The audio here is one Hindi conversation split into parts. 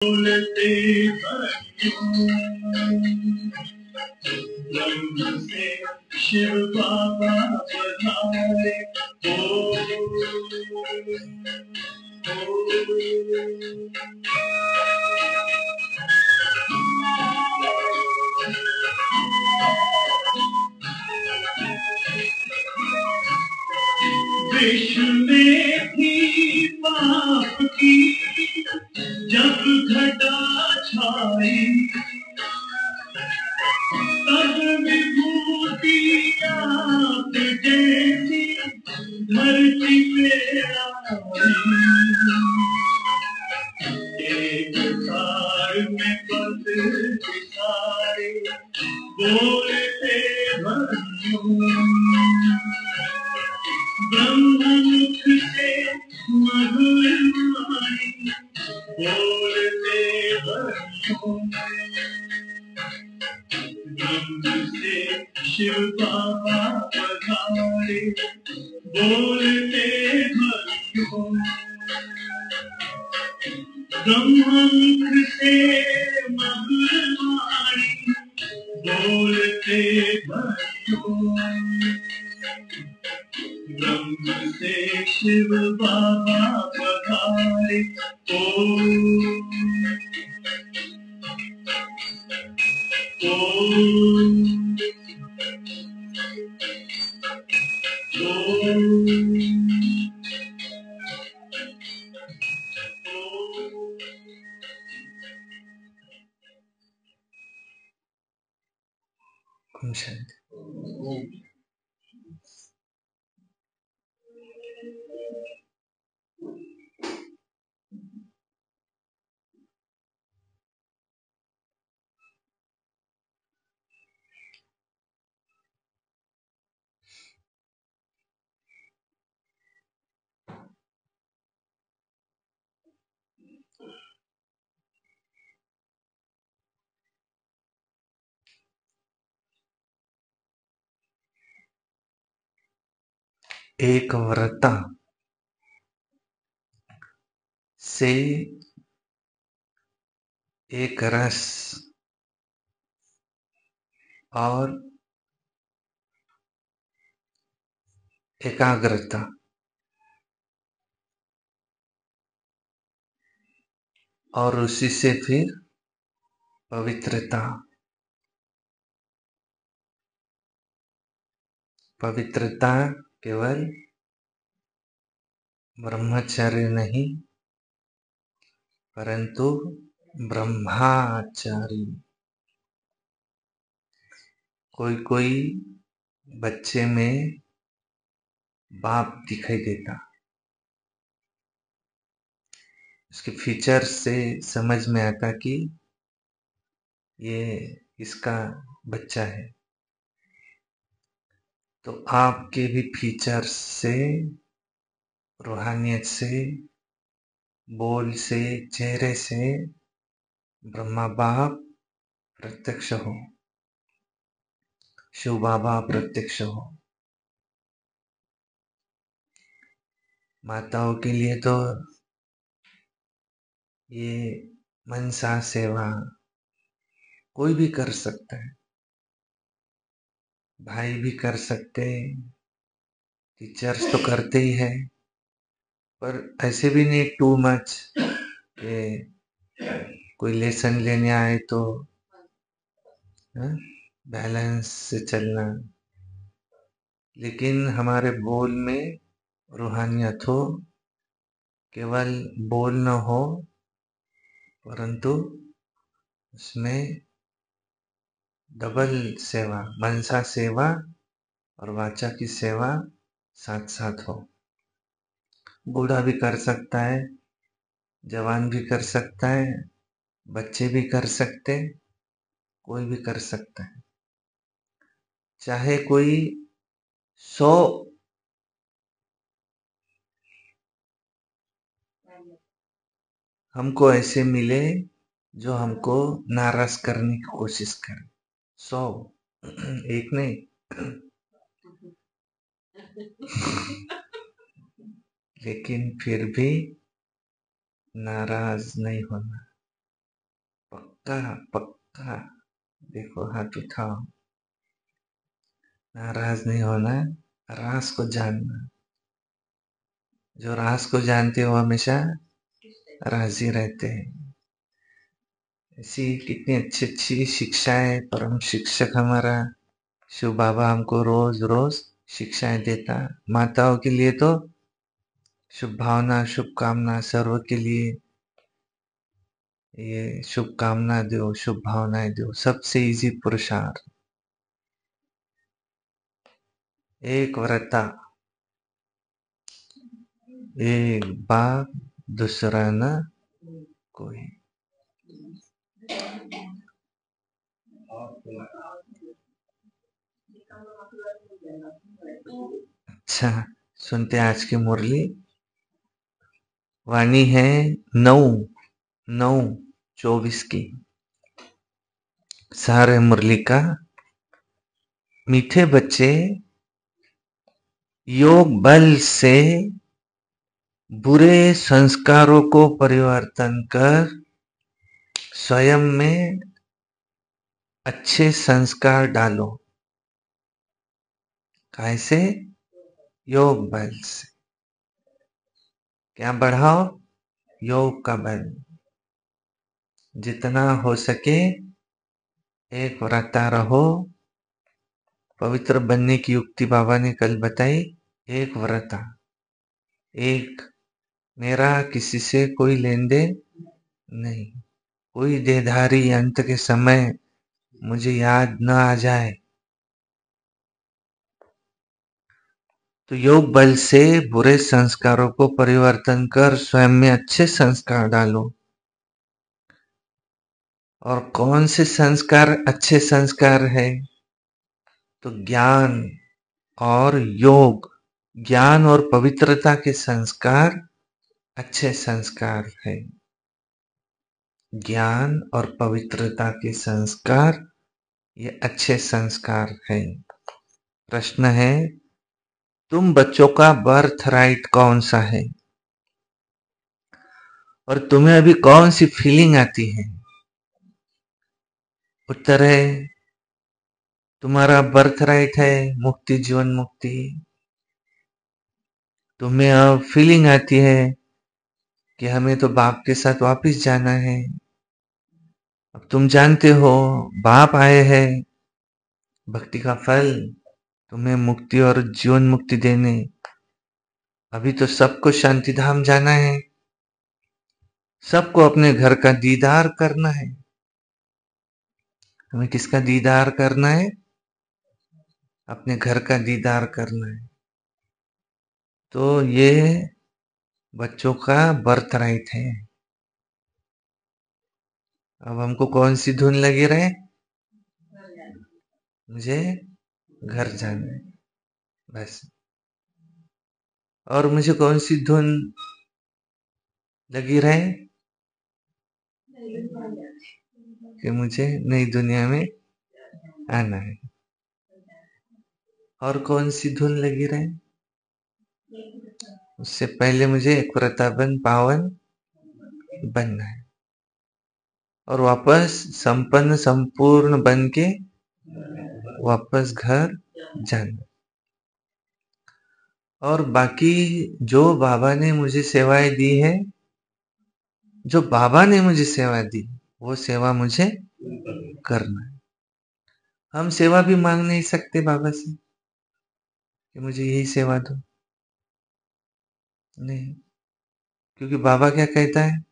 बोलते ब्रह्म से शिव बाबा पधारे विश्व में भी पाप की जब घटा छाई तब विभूति आप जैसी धरती पे आई। एक तार में पद सारे बोलते भरियों ब्रह्ममुख से मधुर वाणी बोलते भरियों ब्रह्म से शिव बाबा पधारे बोलते भरियों ब्रह्ममुख से मधुर वाणी बोलते भरियों ब्रह्म से शिव बाबा पधारे एक व्रता से एक रस और एकाग्रता और उसी से फिर पवित्रता। पवित्रता केवल ब्रह्मचर्य नहीं परंतु ब्रह्माचारी। कोई कोई बच्चे में बाप दिखाई देता, उसके फीचर से समझ में आता कि ये इसका बच्चा है। तो आपके भी फीचर्स से, रूहानियत से, बोल से, चेहरे से ब्रह्मा बाप प्रत्यक्ष हो, शिव बाबा प्रत्यक्ष हो। माताओं के लिए तो ये मनसा सेवा कोई भी कर सकता है, भाई भी कर सकते, टीचर्स तो करते ही है, पर ऐसे भी नहीं टू मच कि कोई लेसन लेने आए तो बैलेंस से चलना। लेकिन हमारे बोल में रूहानियत हो, केवल बोल न हो परंतु उसमें डबल सेवा, मनसा सेवा और वाचा की सेवा साथ साथ हो। बूढ़ा भी कर सकता है, जवान भी कर सकता है, बच्चे भी कर सकते, कोई भी कर सकता है। चाहे कोई 100 हमको ऐसे मिले जो हमको नाराज करने की कोशिश करे, 100 एक नहीं लेकिन फिर भी नाराज नहीं होना। पक्का पक्का। देखो हाथ उठाओ। नाराज नहीं होना, राज को जानना। जो राज को जानते हो हमेशा राजी रहते हैं। ऐसी कितनी अच्छी अच्छी शिक्षाएं परम शिक्षक हमारा शिव बाबा हमको रोज रोज शिक्षाएं देता। माताओं के लिए तो शुभ भावना शुभकामना सर्व के लिए ये शुभकामना दो, शुभ भावनाएं दो। सबसे इजी पुरुषार्थ एक व्रता, एक बाप दूसरा न कोई। अच्छा, सुनते हैं आज की मुरली। वाणी है 9/9/24 की। सारे मुरली का। मीठे बच्चे योग बल से बुरे संस्कारों को परिवर्तन कर स्वयं में अच्छे संस्कार डालो। कैसे? योग बल से। क्या बढ़ाओ? योग का बल। जितना हो सके एक व्रता रहो। पवित्र बनने की युक्ति बाबा ने कल बताई। एक व्रता, एक मेरा किसी से कोई लेन देन नहीं, कोई देहधारी अंत के समय मुझे याद न आ जाए। तो योग बल से बुरे संस्कारों को परिवर्तन कर स्वयं में अच्छे संस्कार डालो। और कौन से संस्कार अच्छे संस्कार है? तो ज्ञान और योग, ज्ञान और पवित्रता के संस्कार अच्छे संस्कार है। ज्ञान और पवित्रता के संस्कार ये अच्छे संस्कार है। प्रश्न है, तुम बच्चों का बर्थ राइट कौन सा है और तुम्हें अभी कौन सी फीलिंग आती है? उत्तर है, तुम्हारा बर्थ राइट है मुक्ति, जीवन मुक्ति। तुम्हें अब फीलिंग आती है कि हमें तो बाप के साथ वापस जाना है। अब तुम जानते हो बाप आए हैं भक्ति का फल तुम्हें मुक्ति और जीवन मुक्ति देने। अभी तो सबको शांति धाम जाना है, सबको अपने घर का दीदार करना है। हमें किसका दीदार करना है? अपने घर का दीदार करना है। तो ये बच्चों का बर्थ राइट है। अब हमको कौन सी धुन लगी रहे? मुझे घर जाना है बस। और मुझे कौन सी धुन लगी रहे? कि मुझे नई दुनिया में आना है। और कौन सी धुन लगी रहे? उससे पहले मुझे एक व्रताबन पावन बनना है और वापस संपन्न संपूर्ण बन के वापस घर जाना। और बाकी जो बाबा ने मुझे सेवाएं दी है, जो बाबा ने मुझे सेवा दी वो सेवा मुझे करना है। हम सेवा भी मांग नहीं सकते बाबा से कि मुझे यही सेवा दो, नहीं। क्योंकि बाबा क्या कहता है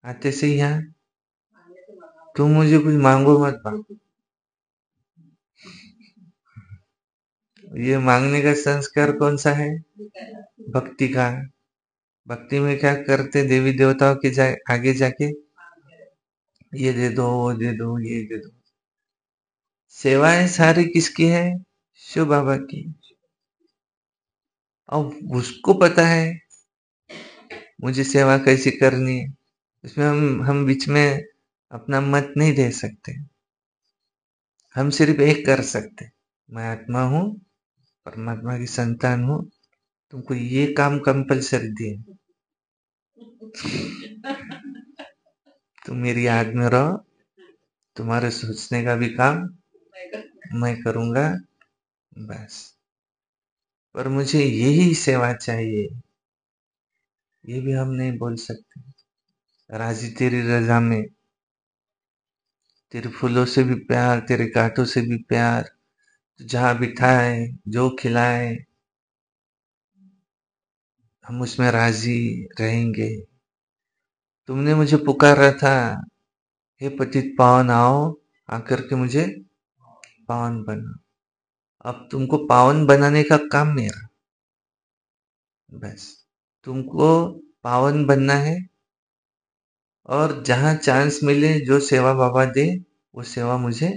आते से ही, यहाँ तुम मुझे कुछ मांगो मत बाबा। ये मांगने का संस्कार कौन सा है? भक्ति का। भक्ति में क्या करते देवी देवताओं के आगे जाके ये दे दो, वो दे दो, ये दे दो। सेवाएं सारी किसकी है? शिव बाबा की। अब उसको पता है मुझे सेवा कैसी करनी है। इसमें हम बीच में अपना मत नहीं दे सकते। हम सिर्फ एक कर सकते, मैं आत्मा हूं, परमात्मा की संतान हूं, तुमको ये काम कंपलसरी दिए, तुम मेरी याद में रहो, तुम्हारे सोचने का भी काम मैं करूंगा, बस। पर मुझे यही सेवा चाहिए, ये भी हम नहीं बोल सकते। राजी तेरी रजा में, तेरे फूलों से भी प्यार, तेरे कांटों से भी प्यार, जहाँ बिठाए, जो खिलाए, हम उसमें राजी रहेंगे। तुमने मुझे पुकारा था, हे पतित पावन आओ, आकर के मुझे पावन बना। अब तुमको पावन बनाने का काम मेरा, बस। तुमको पावन बनना है, और जहाँ चांस मिले, जो सेवा बाबा दे, वो सेवा मुझे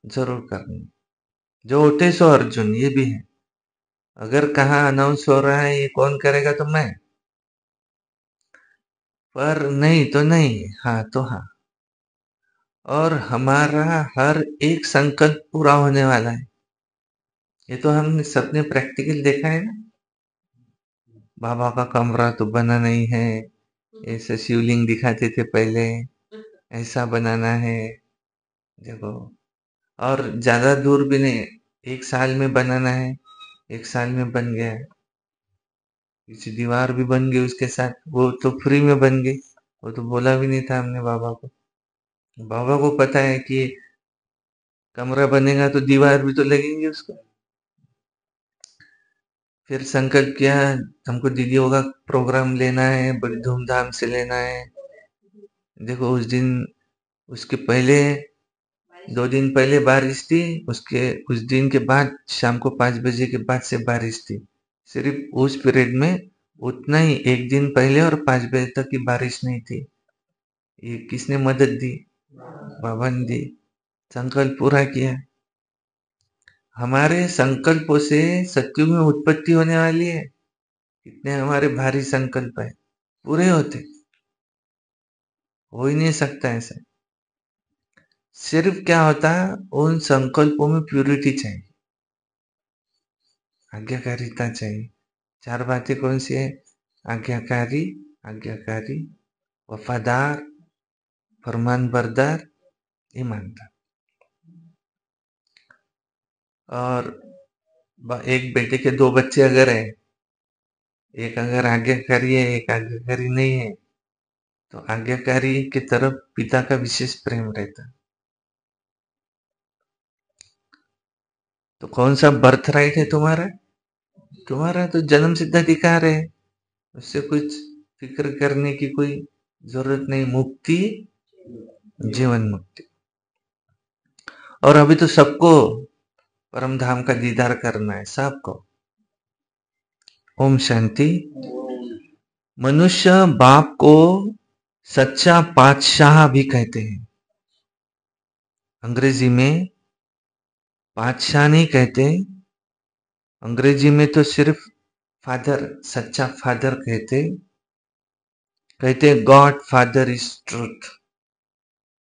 जरूर करनी। जो उठे सो अर्जुन, ये भी है। अगर कहाँ अनाउंस हो रहा है ये कौन करेगा, तो मैं, पर नहीं तो नहीं, हाँ तो हाँ। और हमारा हर एक संकल्प पूरा होने वाला है। ये तो हमने सबने प्रैक्टिकल देखा है ना। बाबा का कमरा तो बना नहीं है, ऐसे शिवलिंग दिखाते थे पहले, ऐसा बनाना है, देखो। और ज्यादा दूर भी नहीं, 1 साल में बनाना है, 1 साल में बन गया। किसी दीवार भी बन गई उसके साथ, वो तो फ्री में बन गई, वो तो बोला भी नहीं था हमने बाबा को। बाबा को पता है कि कमरा बनेगा तो दीवार भी तो लगेंगे उसको। फिर संकल्प किया, हमको दीदियों का प्रोग्राम लेना है, बड़ी धूमधाम से लेना है। देखो उस दिन, उसके पहले 2 दिन पहले बारिश थी, उसके उस दिन के बाद शाम को 5 बजे के बाद से बारिश थी। सिर्फ उस पीरियड में उतना ही, 1 दिन पहले और 5 बजे तक की बारिश नहीं थी। ये किसने मदद दी? बाबा ने दी। संकल्प पूरा किया। हमारे संकल्पों से सत्युग में उत्पत्ति होने वाली है। कितने हमारे भारी संकल्प है, पूरे होते, हो ही नहीं सकता ऐसा। सिर्फ क्या होता है, उन संकल्पों में प्यूरिटी चाहिए, आज्ञाकारिता चाहिए। 4 बातें कौन सी है? आज्ञाकारी, आज्ञाकारी, वफादार, फरमानबरदार, ईमानदार। और एक बेटे के 2 बच्चे अगर है, एक अगर आज्ञाकारी है, एक आज्ञाकारी नहीं है, तो आज्ञाकारी की तरफ पिता का विशेष प्रेम रहता है। तो कौन सा बर्थ राइट है तुम्हारा? तुम्हारा तो जन्म सिद्ध अधिकार है, उससे कुछ फिक्र करने की कोई जरूरत नहीं। मुक्ति, जीवन मुक्ति। और अभी तो सबको परम धाम का दीदार करना है, सबको। ओम शांति। मनुष्य बाप को सच्चा पातशाह भी कहते हैं। अंग्रेजी में पातशाह नहीं कहते, अंग्रेजी में तो सिर्फ फादर, सच्चा फादर कहते गॉड फादर इज ट्रूथ,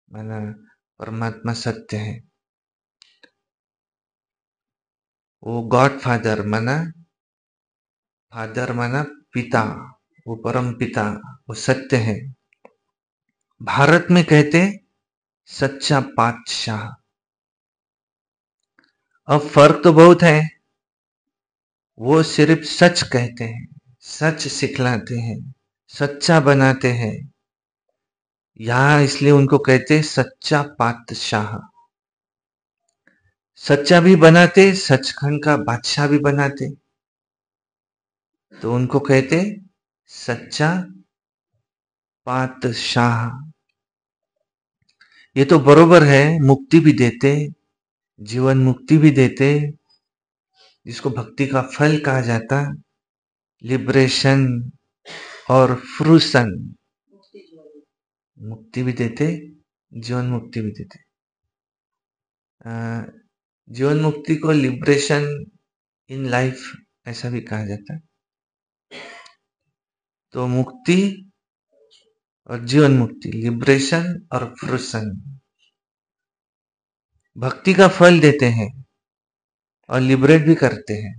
माना परमात्मा सत्य है। वो गॉड फादर माना, फादर माना पिता, वो परम पिता, वो सत्य है। भारत में कहते सच्चा पातशाह। अब फर्क तो बहुत है, वो सिर्फ सच कहते हैं, सच सिखलाते हैं, सच्चा बनाते हैं। यहां इसलिए उनको कहते सच्चा पातशाह। सच्चा भी बनाते, सचखंड का बादशाह भी बनाते, तो उनको कहते सच्चा पातशाह। ये तो बरोबर है, मुक्ति भी देते, जीवन मुक्ति भी देते, जिसको भक्ति का फल कहा जाता, लिबरेशन और फ्रूसन। मुक्ति भी देते, जीवन मुक्ति भी देते। जीवन मुक्ति को लिबरेशन इन लाइफ ऐसा भी कहा जाता है। तो मुक्ति और जीवन मुक्ति, लिबरेशन और फ्रूसन, भक्ति का फल देते हैं और लिबरेट भी करते हैं।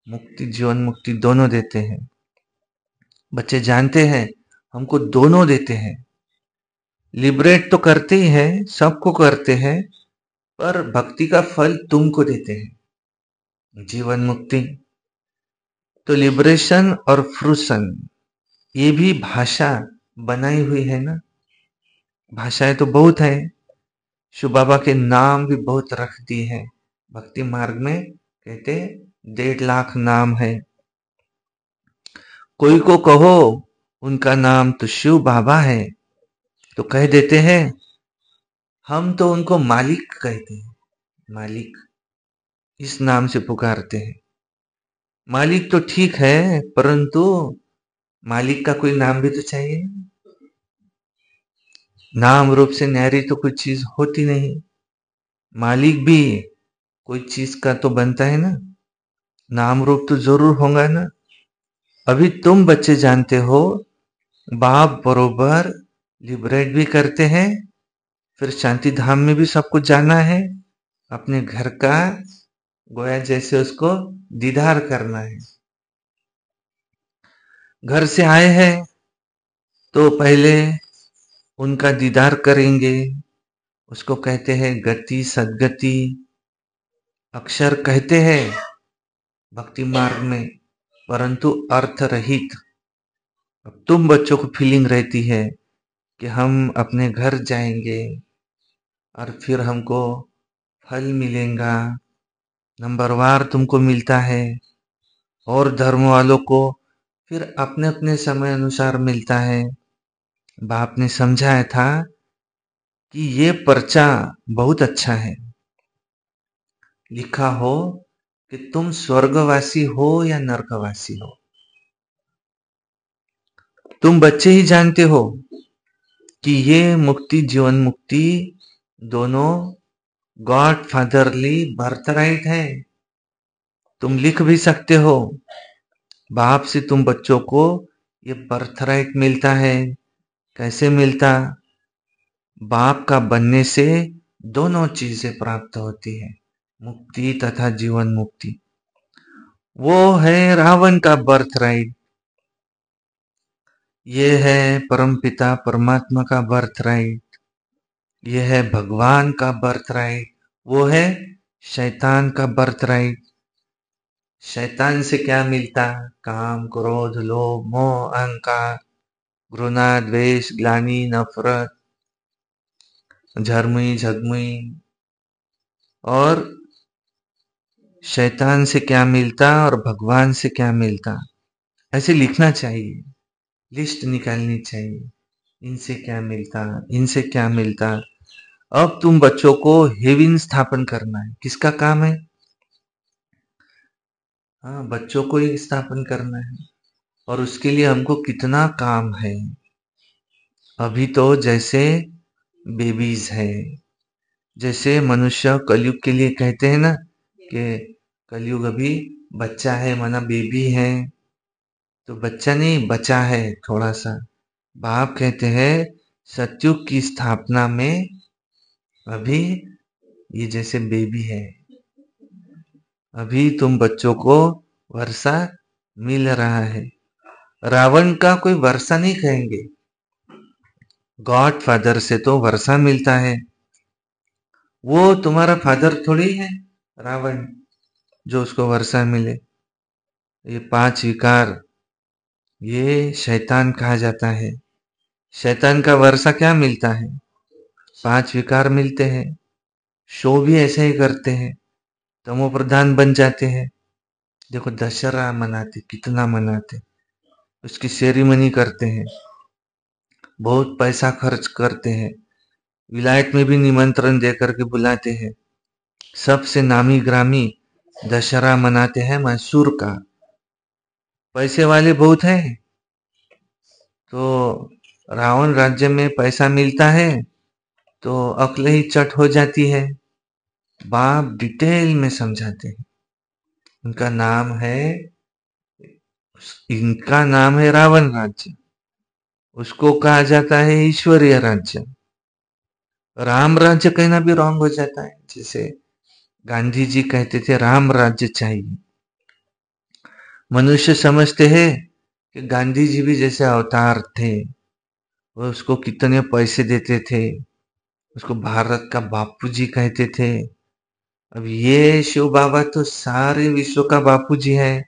मुक्ति, जीवन मुक्ति दोनों देते हैं। बच्चे जानते हैं हमको दोनों देते हैं। लिबरेट तो करते ही है, सबको करते हैं, पर भक्ति का फल तुमको देते हैं, जीवन मुक्ति। तो लिबरेशन और फ्रूसन, ये भी भाषा बनाई हुई है ना। भाषाएं तो बहुत है, शिव बाबा के नाम भी बहुत रख दिए हैं। भक्ति मार्ग में कहते 1.5 लाख नाम है। कोई को कहो उनका नाम तो शिव बाबा है, तो कह देते हैं हम तो उनको मालिक कहते हैं, मालिक, इस नाम से पुकारते हैं। मालिक तो ठीक है, परंतु मालिक का कोई नाम भी तो चाहिए। नाम रूप से न्यारी तो कोई चीज होती नहीं, मालिक भी कोई चीज का तो बनता है ना, नाम रूप तो जरूर होगा ना। अभी तुम बच्चे जानते हो, बाप बरोबर लिबरेट भी करते हैं, फिर शांति धाम में भी सबको जाना है, अपने घर का गोया जैसे उसको दीदार करना है। घर से आए हैं तो पहले उनका दीदार करेंगे, उसको कहते हैं गति सद्गति। अक्षर कहते हैं भक्ति मार्ग में, परंतु अर्थ रहित। अब तुम बच्चों को फीलिंग रहती है कि हम अपने घर जाएंगे और फिर हमको फल मिलेगा, नंबरवार तुमको मिलता है, और धर्म वालों को फिर अपने अपने समय अनुसार मिलता है। बाप ने समझाया था कि ये पर्चा बहुत अच्छा है, लिखा हो कि तुम स्वर्गवासी हो या नरकवासी हो, तुम बच्चे ही जानते हो कि ये मुक्ति जीवन मुक्ति दोनों गॉड फादरली बर्थराइट है। तुम लिख भी सकते हो, बाप से तुम बच्चों को ये बर्थराइट मिलता है। कैसे मिलता? बाप का बनने से दोनों चीजें प्राप्त होती है, मुक्ति तथा जीवन मुक्ति। वो है रावण का बर्थराइट, ये है परमपिता परमात्मा का बर्थराइट, ये है भगवान का बर्थराइट, वो है शैतान का बर्थराइट। शैतान से क्या मिलता? काम क्रोध लोभ मोह अहंकार, घृणा द्वेष ग्लानि नफरत, झरमुई झगमुई। और शैतान से क्या मिलता और भगवान से क्या मिलता, ऐसे लिखना चाहिए, लिस्ट निकालनी चाहिए, इनसे क्या मिलता इनसे क्या मिलता। अब तुम बच्चों को हेवन स्थापन करना है, किसका काम है? हाँ, बच्चों को ही स्थापन करना है, और उसके लिए हमको कितना काम है। अभी तो जैसे बेबीज है, जैसे मनुष्य कलयुग के लिए कहते हैं ना कि कलयुग अभी बच्चा है, माना बेबी है, तो बच्चा नहीं बचा है थोड़ा सा। बाप कहते हैं सतयुग की स्थापना में अभी ये जैसे बेबी है, अभी तुम बच्चों को वर्षा मिल रहा है। रावण का कोई वर्षा नहीं कहेंगे, गॉड फादर से तो वर्षा मिलता है। वो तुम्हारा फादर थोड़ी है रावण, जो उसको वर्षा मिले। ये 5 विकार, ये शैतान कहा जाता है। शैतान का वर्षा क्या मिलता है? 5 विकार मिलते हैं। शो भी ऐसे ही करते हैं, तमो प्रधान बन जाते हैं। देखो दशहरा मनाते, कितना मनाते, उसकी सेरेमनी करते हैं, बहुत पैसा खर्च करते हैं, विलायत में भी निमंत्रण देकर के बुलाते हैं, सबसे नामी ग्रामी दशहरा मनाते हैं मैसूर का। पैसे वाले बहुत हैं, तो रावण राज्य में पैसा मिलता है तो अक्ल ही चट हो जाती है। बाप डिटेल में समझाते हैं। उनका नाम है, इनका नाम है रावण राज्य, उसको कहा जाता है ईश्वरीय राज्य। राम राज्य कहना भी रॉन्ग हो जाता है, जैसे गांधी जी कहते थे राम राज्य चाहिए। मनुष्य समझते हैं कि गांधी जी भी जैसे अवतार थे, वो उसको कितने पैसे देते थे, उसको भारत का बापूजी कहते थे। अब ये शिव बाबा तो सारे विश्व का बापूजी है,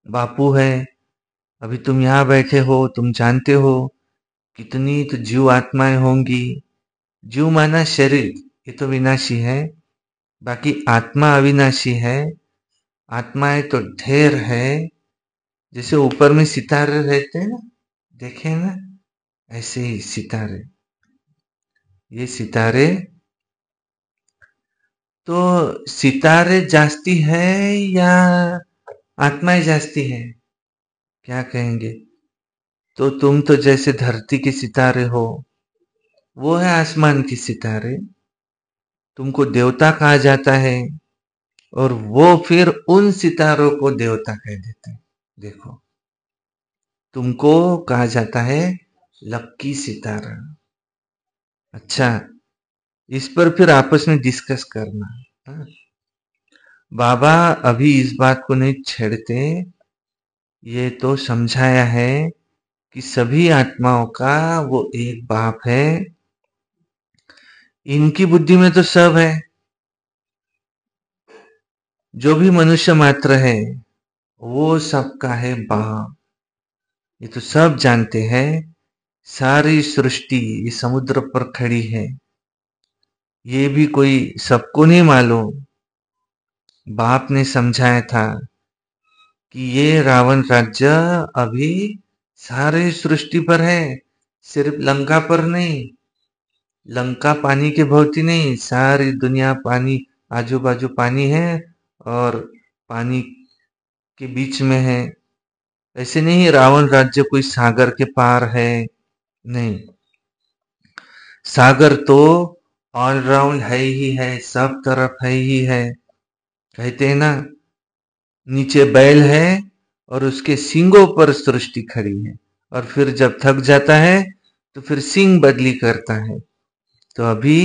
बापू है। अभी तुम यहाँ बैठे हो, तुम जानते हो कितनी तो जीव आत्माएं होंगी। जीव माना शरीर, ये तो विनाशी है, बाकी आत्मा अविनाशी है। आत्माएं तो ढेर है। जैसे ऊपर में सितारे रहते हैं ना, देखे ना, ऐसे ही सितारे, ये सितारे। तो सितारे जास्ती है या आत्माएं जास्ती है, क्या कहेंगे? तो तुम तो जैसे धरती के सितारे हो, वो है आसमान के सितारे। तुमको देवता कहा जाता है और वो फिर उन सितारों को देवता कह देते हैं। देखो, तुमको कहा जाता है लक्की सितारा। अच्छा, इस पर फिर आपस में डिस्कस करना। हाँ? बाबा अभी इस बात को नहीं छेड़ते, ये तो समझाया है कि सभी आत्माओं का वो एक बाप है। इनकी बुद्धि में तो सब है, जो भी मनुष्य मात्र है वो सबका है बाप। ये तो सब जानते हैं। सारी सृष्टि ये समुद्र पर खड़ी है, ये भी कोई सबको नहीं मालूम। बाप ने समझाया था कि ये रावण राज्य अभी सारे सृष्टि पर है, सिर्फ लंका पर नहीं। लंका पानी के भोवती नहीं, सारी दुनिया पानी, आजू बाजू पानी है और पानी के बीच में है। ऐसे नहीं रावण राज्य कोई सागर के पार है, नहीं। सागर तो ऑलराउंड है ही है, सब तरफ है ही है। कहते हैं ना, नीचे बैल है और उसके सींगों पर सृष्टि खड़ी है, और फिर जब थक जाता है तो फिर सींग बदली करता है। तो अभी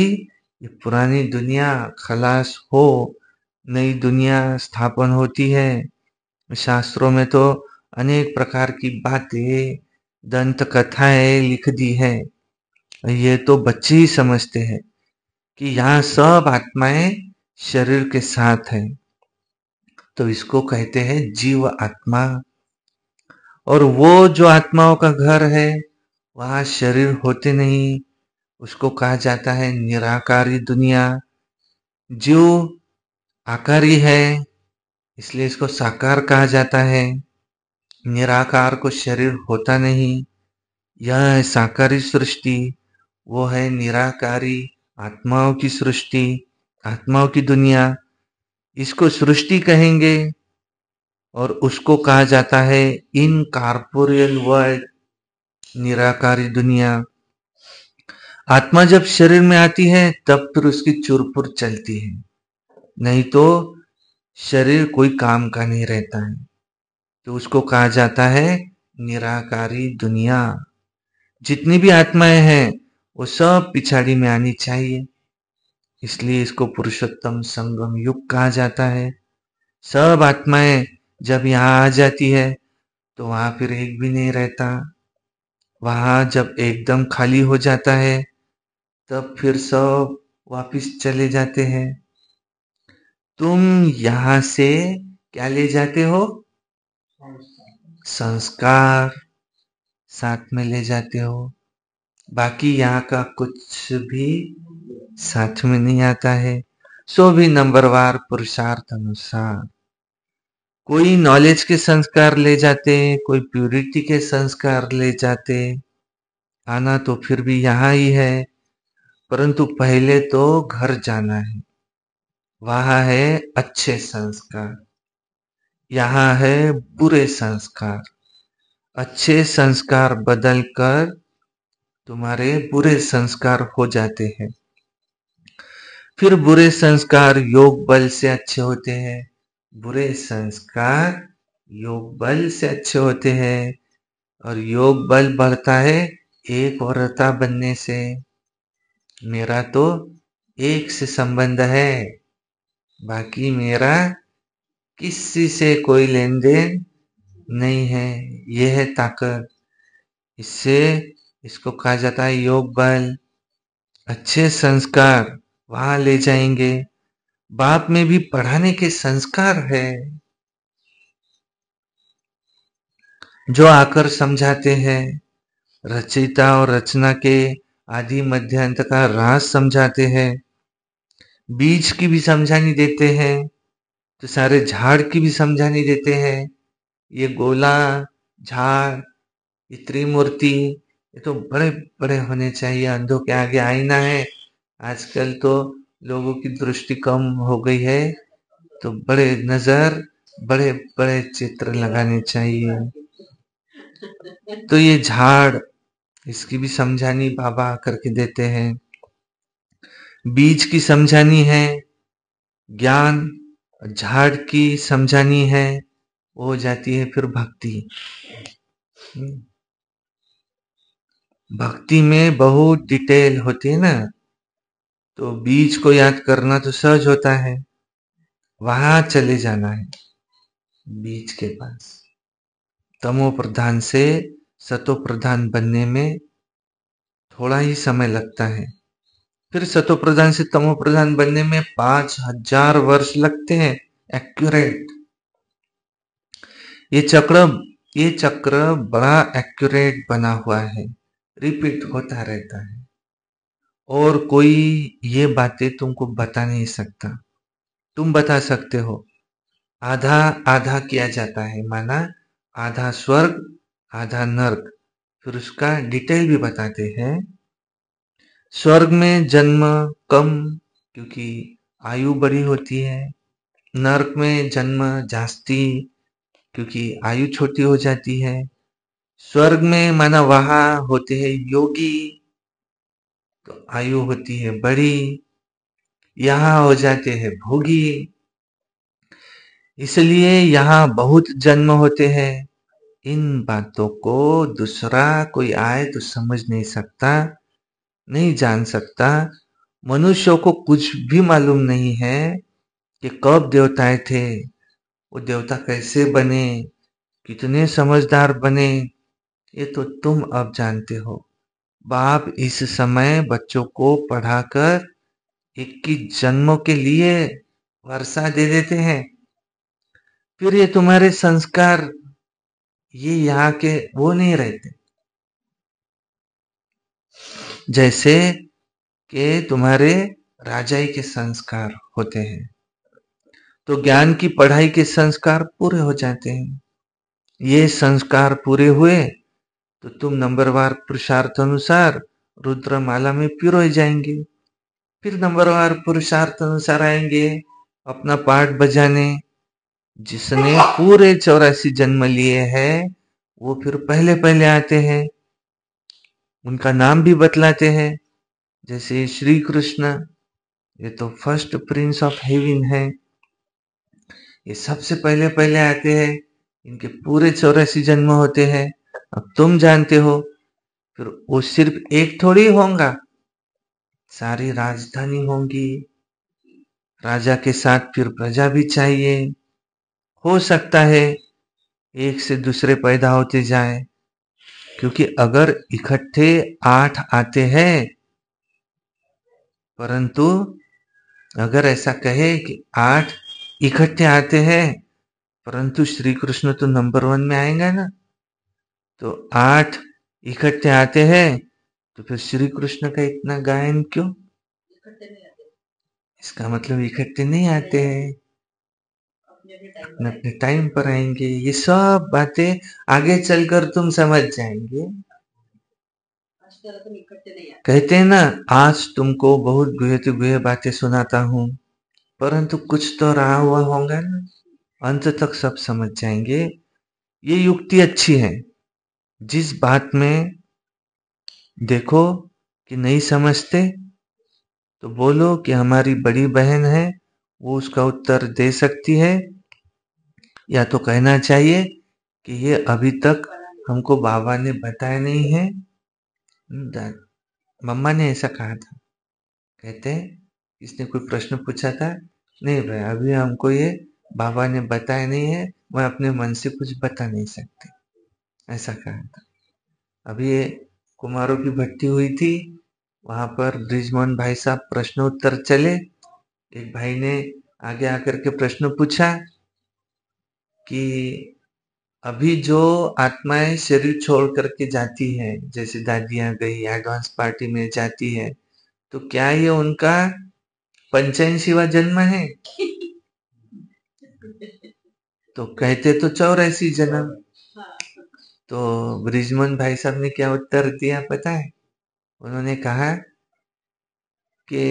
ये पुरानी दुनिया खलास हो, नई दुनिया स्थापन होती है। शास्त्रों में तो अनेक प्रकार की बातें, दंत कथाएं लिख दी है। ये तो बच्चे ही समझते हैं कि यहाँ सब आत्माएं शरीर के साथ है। तो इसको कहते हैं जीव आत्मा। और वो जो आत्माओं का घर है, वहां शरीर होते नहीं, उसको कहा जाता है निराकारी दुनिया। जीव आकारी है, इसलिए इसको साकार कहा जाता है। निराकार को शरीर होता नहीं, यह है साकारी सृष्टि। वो है निराकारी आत्माओं की सृष्टि, आत्माओं की दुनिया। इसको सृष्टि कहेंगे। और उसको कहा जाता है इनकॉर्पोरियल वर्ल्ड, निराकारी दुनिया। आत्मा जब शरीर में आती है तब फिर उसकी चुरपुर चलती है, नहीं तो शरीर कोई काम का नहीं रहता है। तो उसको कहा जाता है निराकारी दुनिया। जितनी भी आत्माएं हैं वो सब पिछाड़ी में आनी चाहिए, इसलिए इसको पुरुषोत्तम संगम युग कहा जाता है। सब आत्माएं जब यहाँ आ जाती है तो वहां फिर एक भी नहीं रहता। वहां जब एकदम खाली हो जाता है तब फिर सब वापिस चले जाते हैं। तुम यहां से क्या ले जाते हो? संस्कार साथ में ले जाते हो। बाकी यहाँ का कुछ भी साथ में नहीं आता है। सो भी नंबरवार पुरुषार्थ अनुसार कोई नॉलेज के संस्कार ले जाते, कोई प्यूरिटी के संस्कार ले जाते। आना तो फिर भी यहाँ ही है, परंतु पहले तो घर जाना है। वहां है अच्छे संस्कार, यहाँ है बुरे संस्कार। अच्छे संस्कार बदल कर तुम्हारे बुरे संस्कार हो जाते हैं। फिर बुरे संस्कार योग बल से अच्छे होते हैं। बुरे संस्कार योग बल से अच्छे होते हैं, और योग बल बढ़ता है एक औरता बनने से। मेरा तो एक से संबंध है, बाकी मेरा किसी से कोई लेन देन नहीं है। यह है ताकत। इससे इसको कहा जाता है योग बल। अच्छे संस्कार वहां ले जाएंगे। बाप में भी पढ़ाने के संस्कार है, जो आकर समझाते हैं। रचयिता और रचना के आदि मध्य अंत का राज समझाते हैं। बीज की भी समझानी देते हैं, तो सारे झाड़ की भी समझानी देते हैं। ये गोला, झाड़, ये त्रिमूर्ति, ये तो बड़े बड़े होने चाहिए। अंधों के आगे आईना है। आजकल तो लोगों की दृष्टि कम हो गई है, तो बड़े नजर, बड़े बड़े चित्र लगाने चाहिए। तो ये झाड़, इसकी भी समझानी बाबा करके देते हैं। बीज की समझानी है ज्ञान, झाड़ की समझानी है, वो हो जाती है फिर भक्ति। भक्ति में बहुत डिटेल होती है ना, तो बीज को याद करना तो सहज होता है। वहां चले जाना है बीज के पास। तमो प्रधान से सतो प्रधान बनने में थोड़ा ही समय लगता है। फिर सतो प्रधान से तमो प्रधान बनने में 5000 वर्ष लगते हैं, एक्यूरेट। ये चक्र बड़ा एक्यूरेट बना हुआ है, रिपीट होता रहता है। और कोई ये बातें तुमको बता नहीं सकता। तुम बता सकते हो, आधा आधा किया जाता है, माना आधा स्वर्ग आधा नर्क। फिर उसका डिटेल भी बताते हैं। स्वर्ग में जन्म कम, क्योंकि आयु बड़ी होती है। नर्क में जन्म जास्ती, क्योंकि आयु छोटी हो जाती है। स्वर्ग में माना वहां होते हैं योगी, तो आयु होती है बड़ी। यहाँ हो जाते हैं भोगी, इसलिए यहाँ बहुत जन्म होते हैं। इन बातों को दूसरा कोई आए तो समझ नहीं सकता, नहीं जान सकता। मनुष्यों को कुछ भी मालूम नहीं है कि कब देवताएं थे, वो देवता कैसे बने, कितने समझदार बने, ये तो तुम अब जानते हो। बाप इस समय बच्चों को पढ़ाकर 21 जन्मों के लिए वर्षा दे देते हैं। फिर ये तुम्हारे संस्कार, ये यहाँ के वो नहीं रहते, जैसे कि तुम्हारे राजाई के संस्कार होते हैं। तो ज्ञान की पढ़ाई के संस्कार पूरे हो जाते हैं। ये संस्कार पूरे हुए तो तुम नंबरवार पुरुषार्थ अनुसार रुद्रमाला में पिरोए जाएंगे। फिर नंबरवार पुरुषार्थ अनुसार आएंगे अपना पाठ बजाने। जिसने पूरे 84 जन्म लिए हैं, वो फिर पहले पहले आते हैं। उनका नाम भी बतलाते हैं, जैसे श्री कृष्ण, ये तो फर्स्ट प्रिंस ऑफ हेवन है। ये सबसे पहले पहले आते हैं, इनके पूरे 84 जन्म होते हैं। अब तुम जानते हो, फिर वो सिर्फ एक थोड़ी होगा, सारी राजधानी होंगी। राजा के साथ फिर प्रजा भी चाहिए। हो सकता है एक से दूसरे पैदा होते जाए, क्योंकि अगर इकट्ठे 8 आते हैं, परंतु अगर ऐसा कहे कि 8 इकट्ठे आते हैं, परंतु श्री कृष्ण तो नंबर 1 में आएगा ना, तो 8 इकट्ठे आते हैं, तो फिर श्री कृष्ण का इतना गायन क्यों? इसका मतलब इकट्ठे नहीं आते हैं, अपने अपने टाइम पर आएंगे। ये सब बातें आगे चलकर तुम समझ जाएंगे। कहते हैं ना, आज तुमको बहुत गुहे बातें सुनाता हूँ, परंतु कुछ तो रहा हुआ होगा ना, अंत तक सब समझ जाएंगे। ये युक्ति अच्छी है। जिस बात में देखो कि नहीं समझते, तो बोलो कि हमारी बड़ी बहन है, वो उसका उत्तर दे सकती है। या तो कहना चाहिए कि ये अभी तक हमको बाबा ने बताया नहीं है, मम्मा ने ऐसा कहा था। कहते हैं इसने कोई प्रश्न पूछा था, नहीं भाई अभी हमको ये बाबा ने बताया नहीं है, मैं अपने मन से कुछ बता नहीं सकती, ऐसा कहा था। अभी ये कुमारों की भट्टी हुई थी, वहां पर ब्रिजमोहन भाई साहब प्रश्नोत्तर चले। एक भाई ने आगे आकर के प्रश्न पूछा कि अभी जो आत्माएं शरीर छोड़ करके जाती है, जैसे दादियां गई एडवांस पार्टी में जाती है, तो क्या ये उनका 85वां जन्म है? तो कहते तो 84 जन्म। तो ब्रिजमोहन भाई साहब ने क्या उत्तर दिया पता है? उन्होंने कहा कि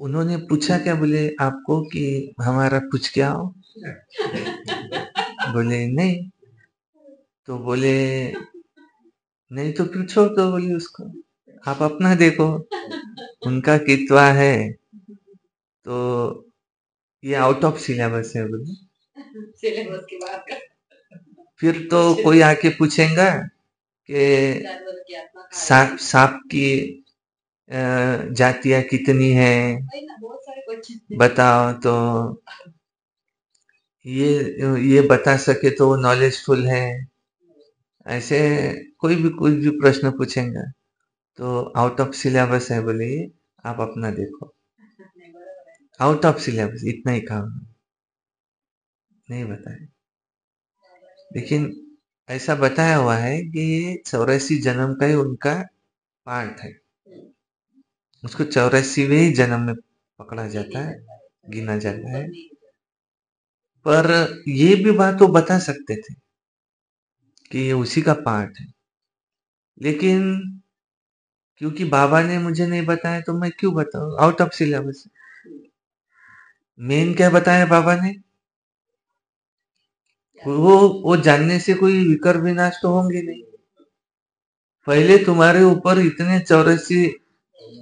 उन्होंने पूछा क्या, बोले आपको कि हमारा कुछ क्या हो? बोले नहीं। तो बोले नहीं तो फिर छोड़ दो, बोले उसको, आप अपना देखो, उनका कितवा है तो ये आउट ऑफ सिलेबस है बोले। सिलेबस की बात कर। फिर तो कोई आके पूछेगा कि सांप की जातियां कितनी है बताओ, तो ये बता सके तो वो नॉलेजफुल है। ऐसे कोई भी प्रश्न पूछेगा तो आउट ऑफ सिलेबस है बोले, ये आप अपना देखो। आउट ऑफ सिलेबस, इतना ही काम नहीं बताए, लेकिन ऐसा बताया हुआ है कि ये 84 जन्म का ही उनका पार्ट है। उसको 84वें ही जन्म में पकड़ा जाता है, गिना जाता है। पर ये भी बात वो बता सकते थे कि ये उसी का पार्ट है, लेकिन क्योंकि बाबा ने मुझे नहीं बताया तो मैं क्यों बताऊं, आउट ऑफ सिलेबस। मेन क्या बताया बाबा ने, वो जानने से कोई विकर विनाश तो होंगे नहीं। पहले तुम्हारे ऊपर इतने 84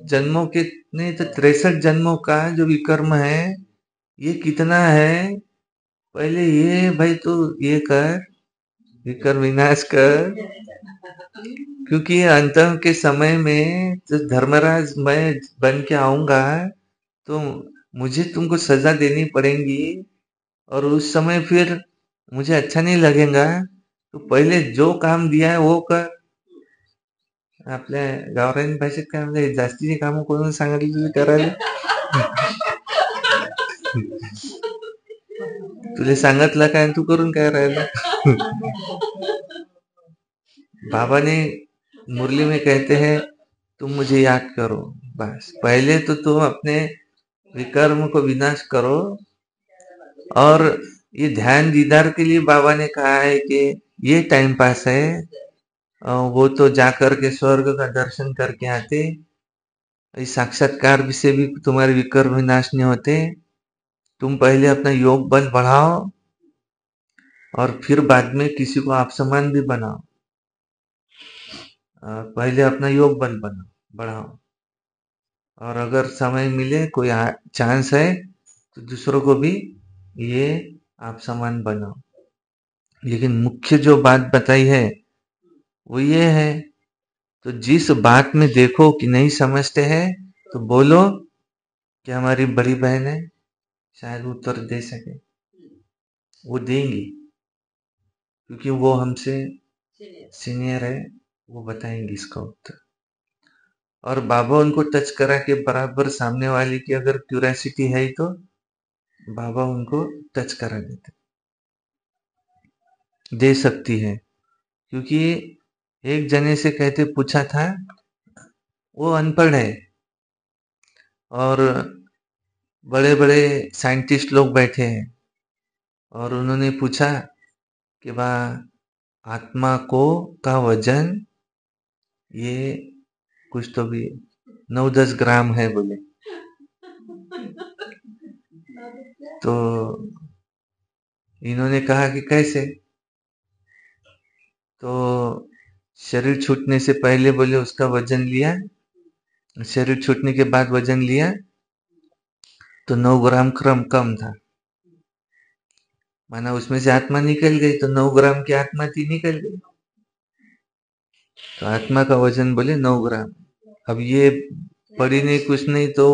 जन्मों के, नहीं तो 63 जन्मों का जो विकर्म है, ये कितना है, पहले ये भाई तू ये कर, विकर विनाश कर। क्योंकि अंत के समय में जो धर्मराज मैं बन के आऊंगा तो मुझे तुमको सजा देनी पड़ेगी, और उस समय फिर मुझे अच्छा नहीं लगेगा, तो पहिले जो काम दिया है वो कर. आपल्या गावरान भाषेत काय म्हणजे जास्तीची कामं कोण सांगितली करायला. तुला सांगितलं काय तू करून काय राहिला. बाबा ने मुरली में कहते हैं तुम मुझे याद करो, बस पहले तो तुम अपने विकर्म को विनाश करो. और ये ध्यान दीदार के लिए बाबा ने कहा है कि ये टाइम पास है, वो तो जाकर के स्वर्ग का दर्शन करके आते, इस साक्षात्कार से भी तुम्हारे विकर्म विनाश नहीं होते. तुम पहले अपना योग बल बढ़ाओ और फिर बाद में किसी को आप समान भी बनाओ. पहले अपना योग बल बढ़ाओ, और अगर समय मिले कोई चांस है तो दूसरों को भी ये आप समान बनाओ. लेकिन मुख्य जो बात बताई है वो ये है, तो जिस बात में देखो कि नहीं समझते हैं तो बोलो कि हमारी बड़ी बहन है, शायद उत्तर दे सके. वो देंगी क्योंकि वो हमसे सीनियर है, वो बताएंगी इसका उत्तर. और बाबा उनको टच करा के बराबर सामने वाले की अगर क्यूरियोसिटी है तो बाबा उनको टच करा देते, दे सकती है. क्योंकि एक जने से कहते पूछा था, वो अनपढ़ है और बड़े बड़े साइंटिस्ट लोग बैठे हैं, और उन्होंने पूछा कि आत्मा को का वजन ये कुछ तो भी 9-10 ग्राम है बोले. तो इन्होंने कहा कि कैसे, तो शरीर छूटने से पहले बोले उसका वजन लिया, शरीर छूटने के बाद वजन लिया तो 9 ग्राम कम था. माना उसमें से आत्मा निकल गई तो 9 ग्राम की आत्मा थी, निकल गई. तो आत्मा का वजन बोले 9 ग्राम. अब ये पढ़ी नहीं कुछ नहीं तो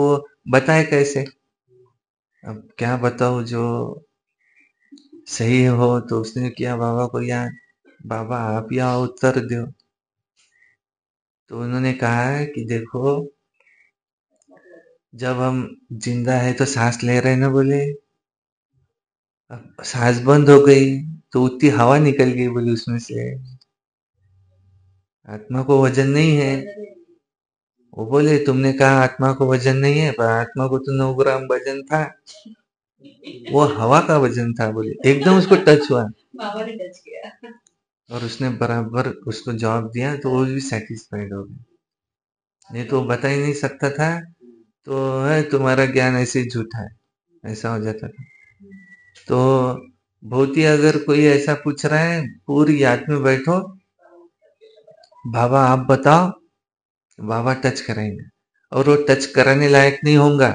बताए कैसे. अब क्या बताओ जो सही हो. तो उसने किया बाबा को याद, बाबा आप यहाँ उत्तर दो. तो उन्होंने कहा कि देखो, जब हम जिंदा है तो सांस ले रहे हैं ना, बोले अब सांस बंद हो गई तो उतनी हवा निकल गई, बोले उसमें से आत्मा को वजन नहीं है। वो बोले तुमने कहा आत्मा को वजन नहीं है, पर आत्मा को तो 9 ग्राम वजन था, वो हवा का वजन था। बोले एकदम उसको टच हुआ बाबा ने टच किया और उसने बराबर उसको जवाब दिया, तो वो भी सेटिस्फाइड हो गया। नहीं तो बता ही नहीं सकता था, तो है तुम्हारा ज्ञान ऐसे ही झूठा है, ऐसा हो जाता था। तो बहुत ही अगर कोई ऐसा पूछ रहा है, पूरी याद में बैठो, बाबा आप बताओ, बाबा टच करेंगे। और वो टच कराने लायक नहीं होगा,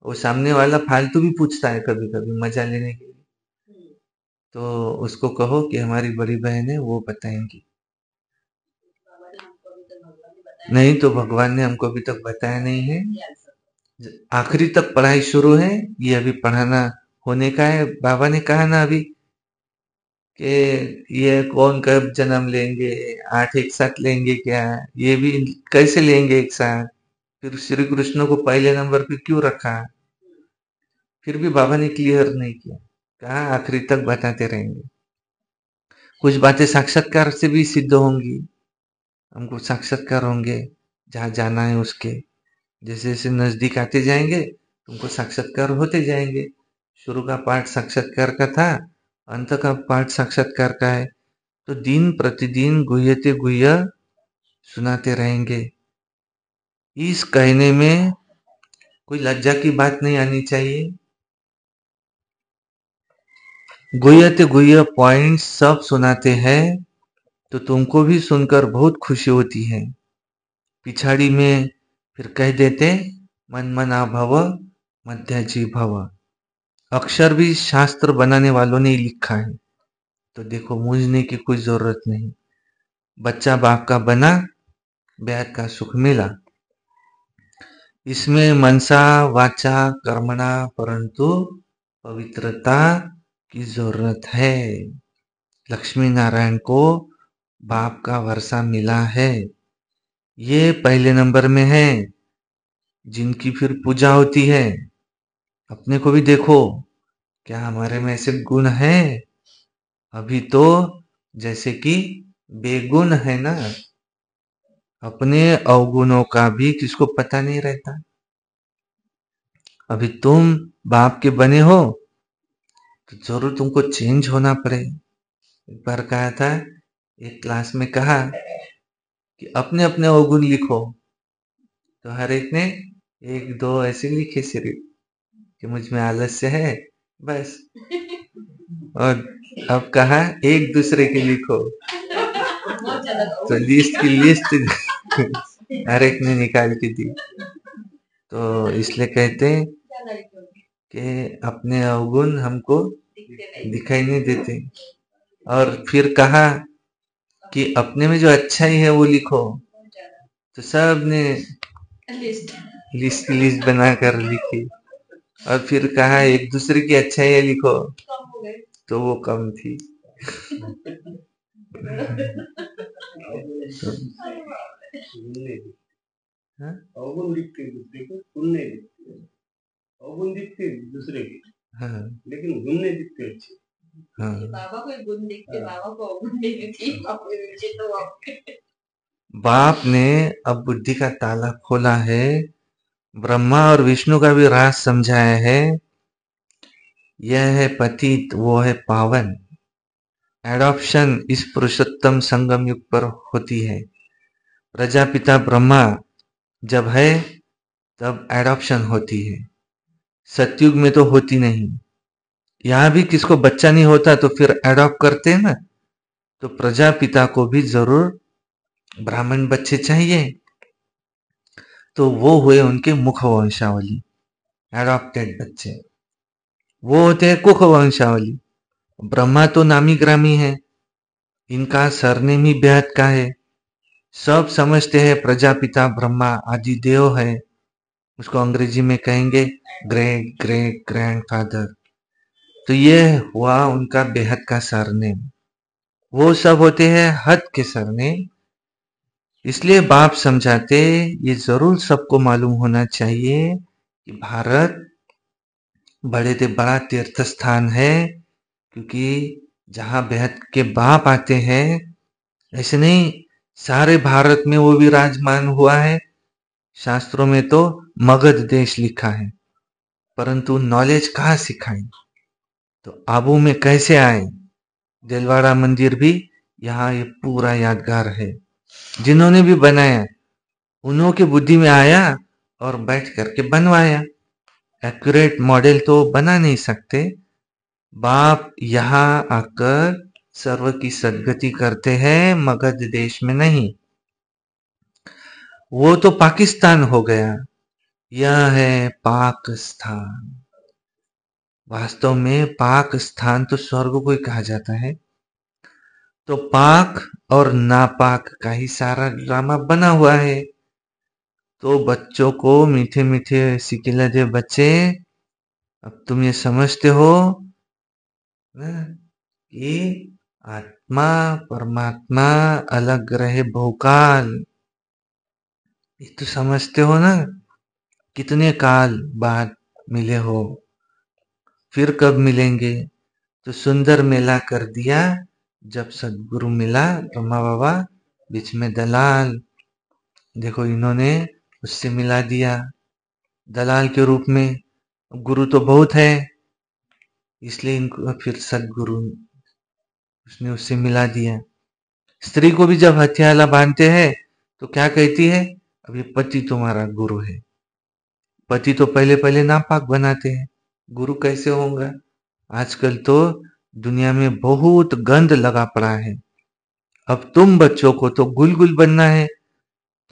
वो सामने वाला फालतू भी पूछता है कभी कभी मजा लेने के लिए, तो उसको कहो कि हमारी बड़ी बहन है, वो बताएंगी। नहीं तो भगवान ने हमको अभी तक बताया नहीं है। आखिरी तक पढ़ाई शुरू है, ये अभी पढ़ाना होने का है। बाबा ने कहा ना अभी कि ये कौन कब जन्म लेंगे, 8 एक साथ लेंगे क्या, ये भी कैसे लेंगे एक साथ, फिर श्री कृष्ण को पहले नंबर पे क्यों रखा, फिर भी बाबा ने क्लियर नहीं किया, कहा आखिरी तक बताते रहेंगे। कुछ बातें साक्षात्कार से भी सिद्ध होंगी, हमको साक्षात्कार होंगे जहाँ जाना है उसके, जैसे जैसे नजदीक आते जाएंगे तुमको साक्षात्कार होते जाएंगे। शुरू का पाठ साक्षात्कार का था, अंत का पाठ साक्षात्कार का है, तो दिन प्रतिदिन गुह्यते गुह्य सुनाते रहेंगे। इस कहने में कोई लज्जा की बात नहीं आनी चाहिए। गुह्यते गुह्य पॉइंट सब सुनाते हैं, तो तुमको भी सुनकर बहुत खुशी होती है। पिछाड़ी में फिर कह देते मन मना भव मध्याजी भव। अक्षर भी शास्त्र बनाने वालों ने ही लिखा है, तो देखो मूंझने की कोई जरूरत नहीं। बच्चा बाप का बना, ब्याह का सुख मिला। इसमें मनसा वाचा कर्मणा परंतु पवित्रता की जरूरत है। लक्ष्मी नारायण को बाप का वर्षा मिला है, ये पहले नंबर में है, जिनकी फिर पूजा होती है। अपने को भी देखो, क्या हमारे में ऐसे गुण है? अभी तो जैसे कि बेगुण है ना, अपने अवगुणों का भी किसको पता नहीं रहता। अभी तुम बाप के बने हो तो जरूर तुमको चेंज होना पड़े। एक बार कहा था, एक क्लास में कहा कि अपने अपने अवगुण लिखो, तो हर एक ने 1 2 ऐसे लिखे सिर्फ कि मुझ में आलस्य है बस। और अब कहा एक दूसरे के लिखो, तो लिस्ट की लिस्ट हर एक ने निकाल के दी। तो इसलिए कहते हैं कि अपने अवगुण हमको दिखाई नहीं देते। और फिर कहा कि अपने में जो अच्छाई है वो लिखो, तो सब ने लिस्ट की लिस्ट बनाकर लिखी। और फिर कहा एक दूसरे की अच्छाई लिखो, तो वो कम थी। अवगुण दिखते दूसरे के, गुण नहीं दिखते। अवगुण दिखते दूसरे के, हाँ, लेकिन गुण नहीं दिखते अच्छे। हाँ, बाबा को गुण दिखते, बाबा को अवगुण नहीं दिखती। बाप ने अब बुद्धि का ताला खोला है, ब्रह्मा और विष्णु का भी राज समझाया है। यह है पतित, वो है पावन। एडॉप्शन इस पुरुषोत्तम संगम युग पर होती है। प्रजापिता ब्रह्मा जब है तब एडॉप्शन होती है, सतयुग में तो होती नहीं। यहाँ भी किसको बच्चा नहीं होता तो फिर एडॉप्ट करते हैं ना, तो प्रजापिता को भी जरूर ब्राह्मण बच्चे चाहिए, तो वो हुए उनके मुख वंशावली, एडॉप्टेड बच्चे। वो होते हैं कुख वंशावली। ब्रह्मा तो नामी ग्रामी है, इनका सरनेम ही बेहद का है। सब समझते हैं प्रजापिता ब्रह्मा आदि देव है, उसको अंग्रेजी में कहेंगे ग्रेट ग्रेट ग्रैंडफादर। तो ये हुआ उनका बेहद का सरनेम। वो सब होते हैं हद के सरनेम, इसलिए बाप समझाते, ये जरूर सबको मालूम होना चाहिए कि भारत बड़े से बड़ा तीर्थ स्थान है, क्योंकि जहां बेहद के बाप आते हैं, ऐसे नहीं सारे भारत में वो विराजमान हुआ है। शास्त्रों में तो मगध देश लिखा है, परंतु नॉलेज कहाँ सिखाई? तो आबू में कैसे आए? दिलवाड़ा मंदिर भी यहाँ ये पूरा यादगार है। जिन्होंने भी बनाया उन्हों के बुद्धि में आया और बैठ करके बनवाया। एक्यूरेट मॉडल तो बना नहीं सकते। बाप यहाँ आकर सर्व की सदगति करते हैं, मगध देश में नहीं। वो तो पाकिस्तान हो गया, यह है पाकिस्तान। वास्तव में पाक स्थान तो स्वर्ग को ही कहा जाता है। तो पाक और नापाक का ही सारा ड्रामा बना हुआ है। तो बच्चों को, मीठे मीठे सिकिलजे बच्चे, अब तुम ये समझते हो ना कि आत्मा परमात्मा अलग रहे बहुकाल। ये तो समझते हो ना? कितने काल बाद मिले हो, फिर कब मिलेंगे? तो सुंदर मेला कर दिया जब सदगुरु मिला ब्रह्मा बाबा, बीच में दलाल। देखो इन्होंने उससे मिला दिया दलाल के रूप में। गुरु तो बहुत है, इसलिए इनको फिर सदगुरु उसने उससे मिला दिया। स्त्री को भी जब हथियाला बांधते हैं तो क्या कहती है? अभी पति तुम्हारा गुरु है। पति तो पहले पहले नापाक बनाते हैं, गुरु कैसे होगा? आजकल तो दुनिया में बहुत गंद लगा पड़ा है। अब तुम बच्चों को तो गुल बनना है।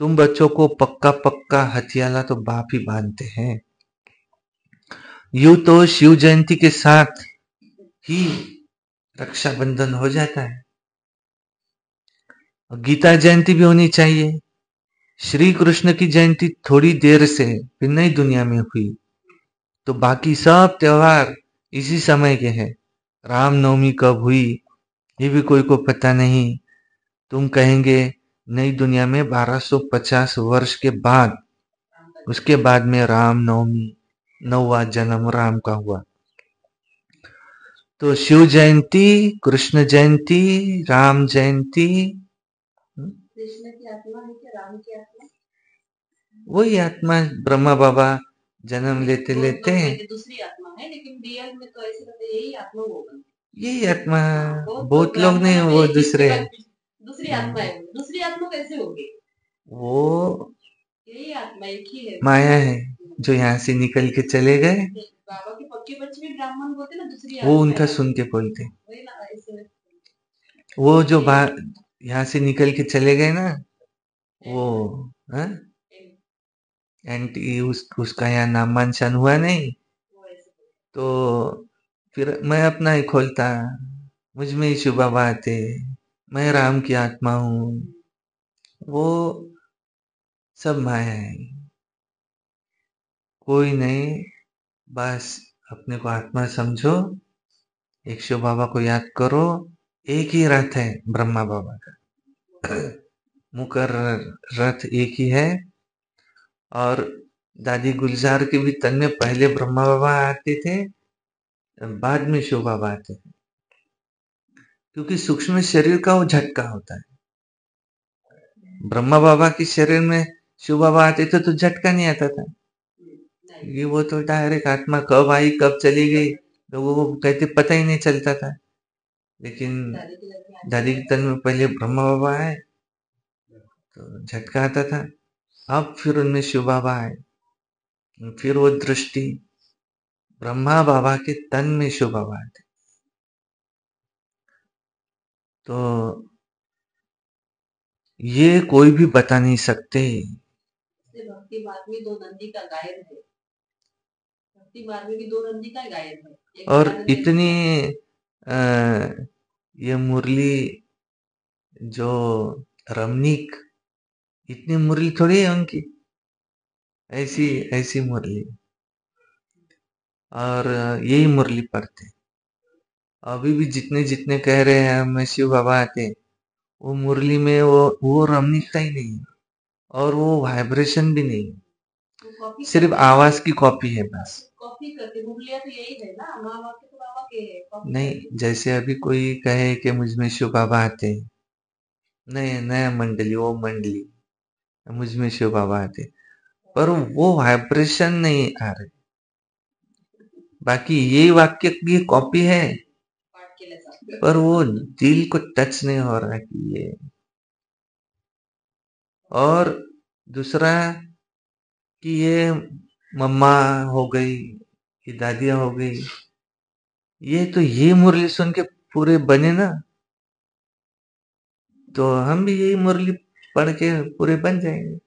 तुम बच्चों को पक्का पक्का हथियाला तो बाप ही बांधते हैं। यूं तो शिव जयंती के साथ ही रक्षाबंधन हो जाता है। गीता जयंती भी होनी चाहिए। श्री कृष्ण की जयंती थोड़ी देर से फिर नई दुनिया में हुई, तो बाकी सब त्योहार इसी समय के हैं। रामनवमी कब हुई ये भी कोई को पता नहीं। तुम कहेंगे नई दुनिया में 1250 वर्ष के बाद, उसके बाद में रामनवमी, 9वां जन्म राम का हुआ। तो शिव जयंती, कृष्ण जयंती, राम जयंती, कृष्ण की आत्मा है क्या राम की आत्मा? वही आत्मा ब्रह्मा बाबा जन्म लेते लेते दूसरी आत्मा है, लेकिन रियल में तो ऐसे लगता है यही आत्मा होगा। यही आत्मा। बहुत लोग नहीं, वो दूसरे दूसरी आत्मा है। दूसरी आत्मा कैसे होगी? वो यही आत्मा एक ही है, माया है जो यहाँ से निकल के चले गए। बाबा के पक्के बच्चे भी ब्राह्मण बोलते ना, दूसरी वो उनका सुन के बोलते। वो जो यहाँ से निकल के चले गए ना, वो एंटी उसका यहाँ नाम मानशान हुआ नहीं, तो फिर मैं अपना ही खोलता, मुझ में ही शिव बाबा आते, मैं राम की आत्मा हूँ। वो सब माया है, कोई नहीं। बस अपने को आत्मा समझो, एक शिव बाबा को याद करो। एक ही रथ है ब्रह्मा बाबा का, मुकर्रर रथ एक ही है। और दादी गुलजार के भी तन में पहले ब्रह्मा बाबा आते थे, बाद में शिव बाबा आते थे, क्योंकि सूक्ष्म शरीर का वो झटका होता है। ब्रह्मा बाबा के शरीर में शिव बाबा आते थे तो झटका नहीं आता था, ये वो तो डायरेक्ट आत्मा कब आई कब चली गई लोगों को कहते पता ही नहीं चलता था। लेकिन दादी के तन में पहले ब्रह्मा बाबा आए तो झटका आता था। अब फिर उनमें शिव बाबा आए, फिर वो दृष्टि, ब्रह्मा बाबा के तन में शिव बाबा आए थे। तो ये कोई भी बता नहीं सकते। भक्ति मार्ग में 2 नंदी का गायन है, भक्ति मार्ग में भी 2 नंदी का गायन है। और इतनी ये मुरली जो रमणीक, इतनी मुरली थोड़ी है उनकी, ऐसी ऐसी मुरली, और यही मुरली पढ़ते। अभी भी जितने जितने कह रहे हैं हमें शिव बाबा आते, वो मुरली में वो रमणीकता ही नहीं है, और वो वाइब्रेशन भी नहीं है, सिर्फ आवाज की कॉपी है बस। कॉपी करके मुरलियां तो यही है ना, माँ बाप के तो बाबा के नहीं। जैसे अभी कोई कहे कि मुझ में शिव बाबा आते हैं, नहीं, नया मंडली, वो मंडली मुझ में शिव बाबा आते, पर वो वाइब्रेशन नहीं आ रही। बाकी ये वाक्य की कॉपी है, पर वो दिल को टच नहीं हो रहा कि ये। और दूसरा कि ये मम्मा हो गई, कि दादियां हो गई, ये मुरली सुन के पूरे बने ना, तो हम भी यही मुरली पढ़ के पूरे बन जाएंगे।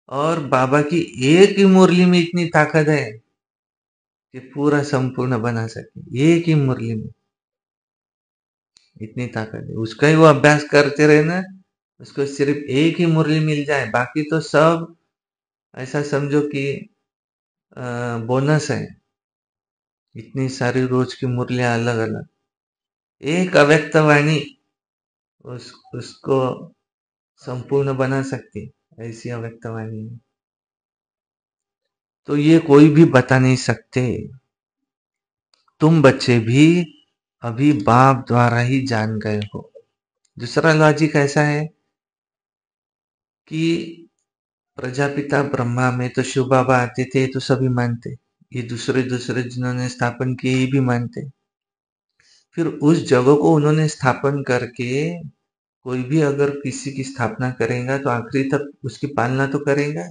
और बाबा की एक ही मुरली में इतनी ताकत है कि पूरा संपूर्ण बना सके। एक ही मुरली में इतनी ताकत है, उसका ही वो अभ्यास करते रहे ना, उसको सिर्फ एक ही मुरली मिल जाए, बाकी तो सब ऐसा समझो कि बोनस है। इतनी सारी रोज की मुरलियां अलग अलग, एक अव्यक्त वाणी उसको संपूर्ण बना सकती, ऐसी अव्यक्त वाणी है। तो ये कोई भी बता नहीं सकते। तुम बच्चे भी अभी बाप द्वारा ही जान गए हो। दूसरा लॉजिक ऐसा है कि प्रजापिता ब्रह्मा में तो शिव बाबा आते थे, तो सभी मानते, ये दूसरे दूसरे जिन्होंने स्थापन किए ये भी मानते। फिर उस जगह को उन्होंने स्थापन करके कोई भी अगर किसी की स्थापना करेगा तो आखिरी तक उसकी पालना तो करेगा।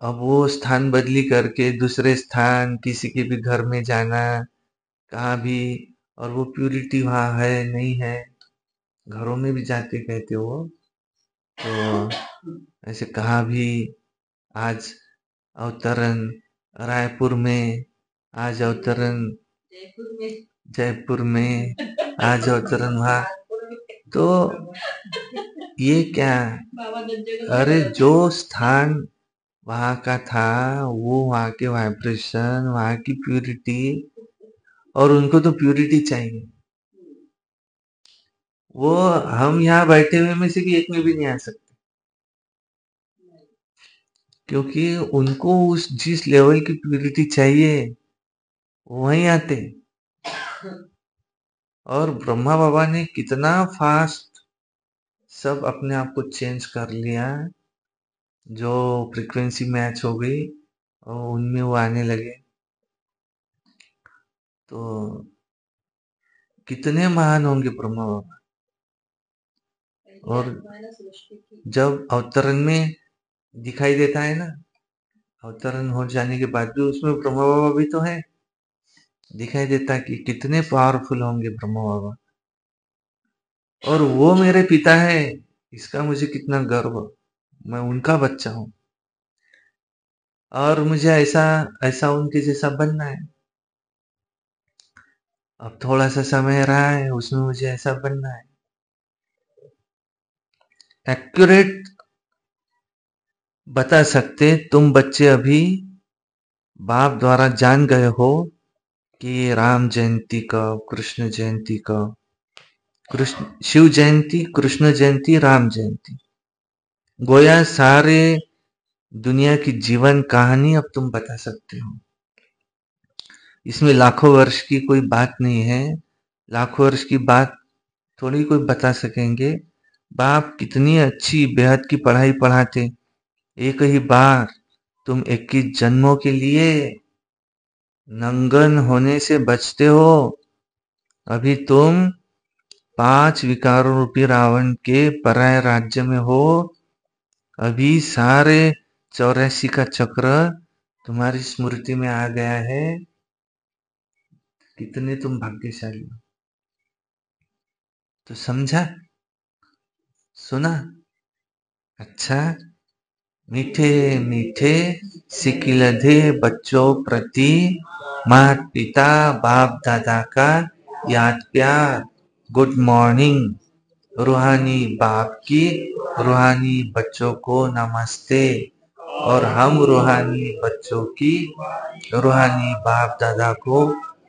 अब वो स्थान बदली करके दूसरे स्थान किसी के भी घर में जाना, कहाँ भी, और वो प्यूरिटी वहाँ है नहीं है, घरों में भी जाते कहते वो, तो ऐसे कहाँ भी आज अवतरण रायपुर में, आज अवतरण जयपुर में, आज अवतरण वहाँ, तो ये क्या, अरे जो स्थान वहां का था वो वहां के वाइब्रेशन, वहां की प्यूरिटी, और उनको तो प्यूरिटी चाहिए, वो हम यहाँ बैठे हुए में से भी एक में भी नहीं आ सकते, क्योंकि उनको उस जिस लेवल की प्यूरिटी चाहिए वहीं आते। और ब्रह्मा बाबा ने कितना फास्ट सब अपने आप को चेंज कर लिया, जो फ्रीक्वेंसी मैच हो गई और उनमें वो आने लगे। तो कितने महान होंगे ब्रह्मा बाबा। और जब अवतरण में दिखाई देता है ना, अवतरण हो जाने के बाद भी उसमें ब्रह्मा बाबा भी तो है, दिखाई देता कि कितने पावरफुल होंगे ब्रह्मा बाबा। और वो मेरे पिता है, इसका मुझे कितना गर्व, मैं उनका बच्चा हूं, और मुझे ऐसा ऐसा उनके जैसा बनना है। अब थोड़ा सा समय रहा है, उसमें मुझे ऐसा बनना है। एक्यूरेट बता सकते तुम बच्चे अभी बाप द्वारा जान गए हो कि राम जयंती कब, कृष्ण जयंती कब, कृष्ण शिव जयंती, कृष्ण जयंती, राम जयंती, गोया सारे दुनिया की जीवन कहानी अब तुम बता सकते हो। इसमें लाखों वर्ष की कोई बात नहीं है, लाखों वर्ष की बात थोड़ी कोई बता सकेंगे। बाप कितनी अच्छी बेहद की पढ़ाई पढ़ाते, एक ही बार तुम 21 जन्मों के लिए नंगन होने से बचते हो। अभी तुम 5 विकारों रूपी रावण के पराय राज्य में हो। अभी सारे 84 का चक्र तुम्हारी स्मृति में आ गया है। कितने तुम भाग्यशाली हो। तो समझा, सुना, अच्छा। मीठे मीठे सिकिलधे बच्चों प्रति माता पिता बाप दादा का याद प्यार। Good morning. रूहानी बाप की रूहानी बच्चों को नमस्ते, और हम रूहानी बच्चों की रूहानी बाप दादा को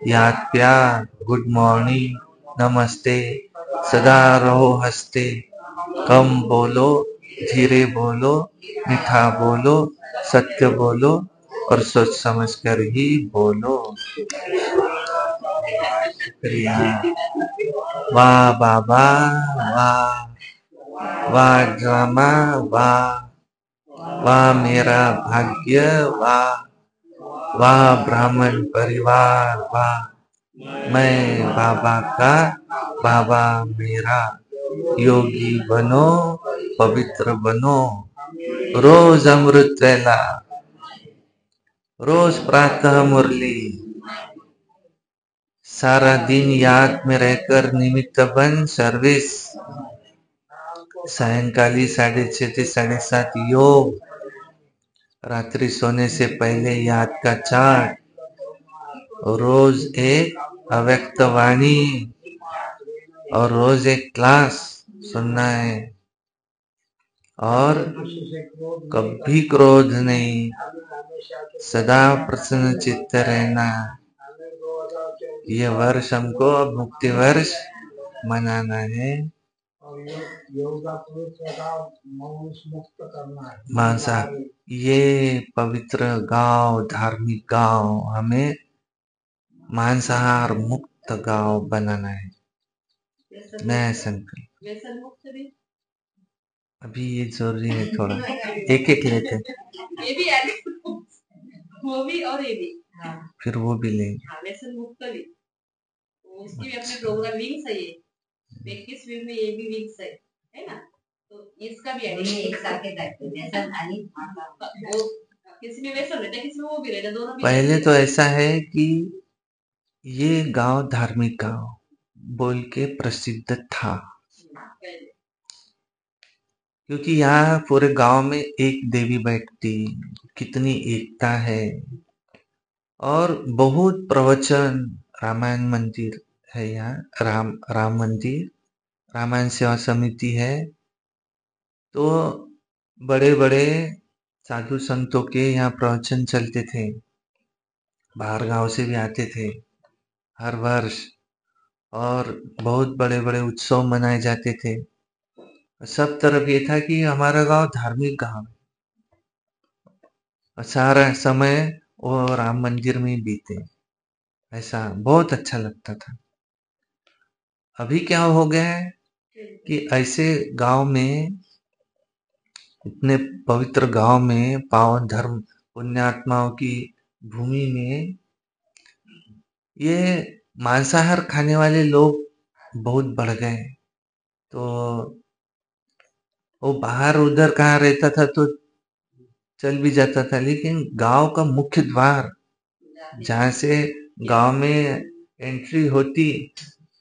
याद प्यार। गुड मॉर्निंग, नमस्ते, सदा रहो हंसते, कम बोलो, धीरे बोलो, मीठा बोलो, सत्य बोलो और सोच समझ कर ही बोलो। शुक्रिया। वाह बाबा, वाह, वाह ड्रामा, वाह, वाह मेरा भाग्य, वाह, वाह ब्राह्मण परिवार, वाह, मैं बाबा का, बाबा मेरा, योगी बनो, पवित्र बनो, रोज अमृत वेला, रोज प्रातः मुरली, सारा दिन याद में रहकर निमित्त बन सर्विस, सायंकाली 6:30 से 7:30 योग, रात्रि सोने से पहले याद का चार्ट, रोज एक अव्यक्त वाणी और रोज एक क्लास सुनना है और कभी क्रोध नहीं, सदा प्रसन्न चित्त रहना। ये वर्ष हमको अब मुक्ति वर्ष मनाना है, मानसा ये पवित्र गांव, धार्मिक गांव, हमें मांसाहार मुक्त गांव बनाना है। नया संकल्प अभी ये जरूरी है, थोड़ा एक एक लेते, ये भी ऐड, वो भी और ये भी, हाँ, फिर वो भी लेंगे। हाँ, व्यसन मुक्त भी, उसकी भी अपने प्रोग्राम विंग्स है, ये 21 विंग में ये भी विंग्स है ना, तो इसका भी एक साथ व्यसन खाली, वो किसी में व्यसन रहता है, किसी में वो भी रहता है, दोनों भी। पहले तो ऐसा है कि ये गांव धार्मिक गांव बोल के प्रसिद्ध था, क्योंकि यहाँ पूरे गांव में एक देवी बैठती, कितनी एकता है और बहुत प्रवचन, रामायण मंदिर है यहाँ, राम मंदिर, रामायण सेवा समिति है, तो बड़े बड़े साधु संतों के यहाँ प्रवचन चलते थे, बाहर गांव से भी आते थे हर वर्ष, और बहुत बड़े बड़े उत्सव मनाए जाते थे। सब तरफ ये था कि हमारा गांव धार्मिक गांव है, सारा समय वो राम मंदिर में बीते, ऐसा बहुत अच्छा लगता था। अभी क्या हो गया है कि ऐसे गांव में, इतने पवित्र गांव में, पावन धर्म पुण्यात्माओं की भूमि में, ये मांसाहार खाने वाले लोग बहुत बढ़ गए। तो वो बाहर उधर कहाँ रहता था तो चल भी जाता था, लेकिन गांव का मुख्य द्वार जहाँ से गांव में एंट्री होती,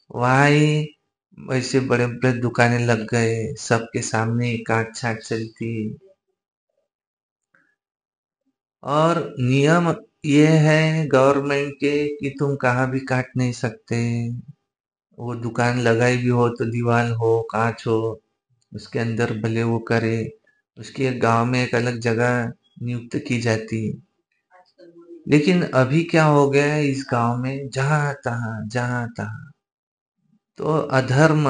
वहाँ ही वैसे बड़े बड़े दुकानें लग गए, सबके सामने काट छाट चलती, और नियम ये है गवर्नमेंट के कि तुम कहाँ भी काट नहीं सकते। वो दुकान लगाई भी हो तो दीवार हो, कांच हो, उसके अंदर भले वो करे, उसकी एक गांव में एक अलग जगह नियुक्त की जाती। लेकिन अभी क्या हो गया है इस गांव में, जहां तहां तो अधर्म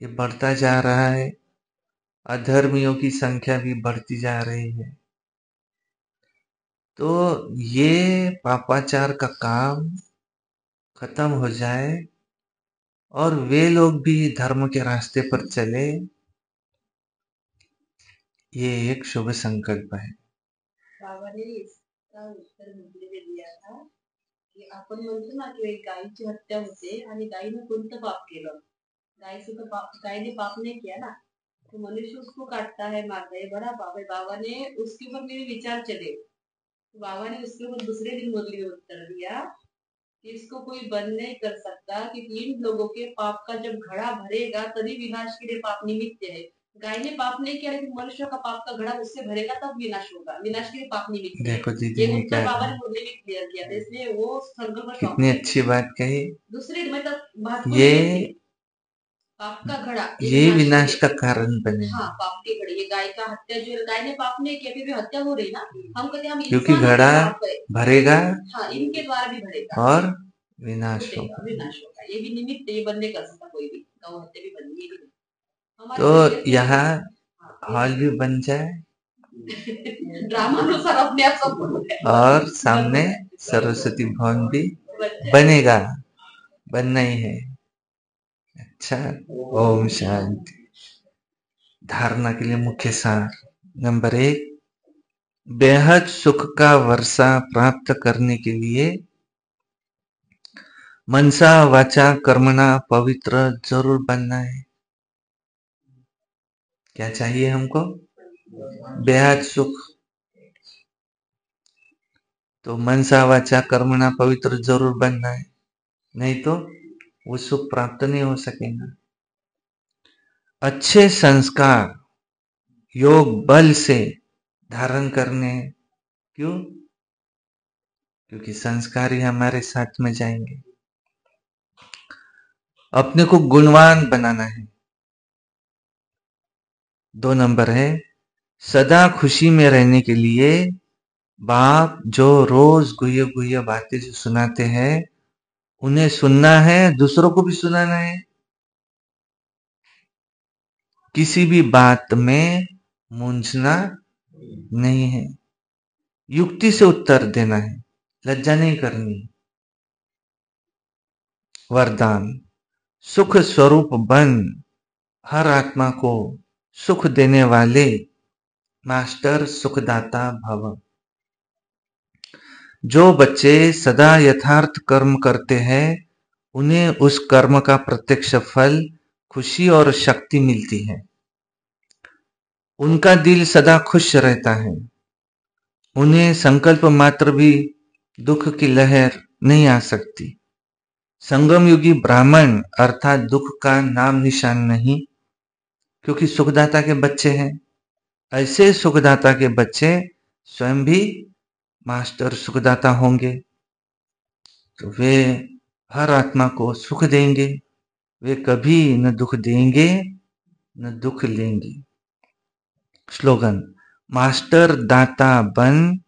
ये बढ़ता जा रहा है, अधर्मियों की संख्या भी बढ़ती जा रही है। तो ये पापाचार का काम खत्म हो जाए और वे लोग भी धर्म के रास्ते पर चले, ये एक शुभ संकल्प है। बाबा ने इसका उत्तर मुद्दे दिया था की आपण म्हणतो ना की एक गायीची हत्या होते आणि गायीने कोणतं पाप केलं, गाय ने पाप नहीं किया ना, तो मनुष्य उसको काटता है, मारता है, बड़ा पाप है। बाबा ने उसके ऊपर मेरे विचार चले, तो बाबा ने उसके ऊपर दूसरे दिन मुरली में उत्तर दिया कि इसको कोई बंद नहीं कर सकता कि इन लोगों के पाप का जब घड़ा भरेगा तभी विनाश के लिए पाप निमित्त है। गाय ने पाप नहीं किया, लेकिन मनुष्य का पाप का घड़ा उससे भरेगा तब विनाश होगा, विनाश के लिए पाप निमित्त है। देखो दीदी ने क्या बाबा ने मुरली में क्लियर किया था, इसलिए वो संकल्प कितनी अच्छी बात कही। दूसरे मतलब ये पाप का घड़ा ये विनाश का कारण बने, हाँ, पाप के घड़े, ये गाय का हत्या, जो गाय ने पाप नहीं किया फिर भी हत्या हो रही ना, हम कहते हैं हम क्योंकि इंसानों के घड़ा पाप है, भरेगा हाँ, इनके द्वारा भी भरेगा और विनाश होगा। अविनाश होगा। ये भी निमित्त ये बंद नहीं कर सकता कोई भी, गौ हत्या भी बंद, ये भी नहीं। हमारे तो शरीर से यहाँ हाँ, हॉल भी बन जाए ड्रामा अनुसार अपने आप सब बोलते हैं। और सामने सरस्वती भवन भी बनेगा, बनना ही है। अच्छा, ओम शांति। धारणा के लिए मुख्य सार नंबर 1, बेहद सुख का वर्षा प्राप्त करने के लिए मनसा वाचा कर्मणा पवित्र जरूर बनना है। क्या चाहिए हमको? बेहद सुख। तो मनसा वाचा कर्मणा पवित्र जरूर बनना है, नहीं तो वो सुख प्राप्त नहीं हो सकेगा। अच्छे संस्कार योग बल से धारण करने हैं। क्यों? क्योंकि संस्कार ही हमारे साथ में जाएंगे। अपने को गुणवान बनाना है। 2 नंबर है, सदा खुशी में रहने के लिए बाप जो रोज गुह्य गुह्य बातें जो सुनाते हैं उन्हें सुनना है, दूसरों को भी सुनाना है। किसी भी बात में मूंझना नहीं है, युक्ति से उत्तर देना है, लज्जा नहीं करनी। वरदान, सुख स्वरूप बन हर आत्मा को सुख देने वाले मास्टर सुखदाता भव। जो बच्चे सदा यथार्थ कर्म करते हैं उन्हें उस कर्म का प्रत्यक्ष फल खुशी और शक्ति मिलती है। उनका दिल सदा खुश रहता है। उन्हें संकल्प मात्र भी दुख की लहर नहीं आ सकती। संगम युगी ब्राह्मण अर्थात दुख का नाम निशान नहीं, क्योंकि सुखदाता के बच्चे हैं। ऐसे सुखदाता के बच्चे स्वयं भी मास्टर सुखदाता होंगे, तो वे हर आत्मा को सुख देंगे। वे कभी न दुख देंगे न दुख लेंगे। स्लोगन, मास्टर दाता बन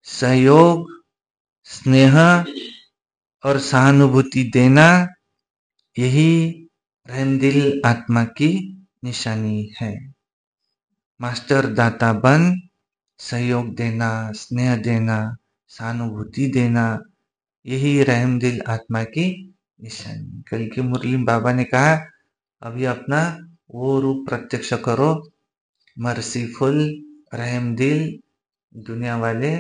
सहयोग स्नेह और सहानुभूति देना, यही रहमदिल आत्मा की निशानी है। मास्टर दाता बन सहयोग देना, स्नेह देना, सहानुभूति देना, यही रहमदिल आत्मा की निशानी। कल की मुरली बाबा ने कहा, अभी अपना वो रूप प्रत्यक्ष करो, मर्सीफुल, रहमदिल। दुनिया वाले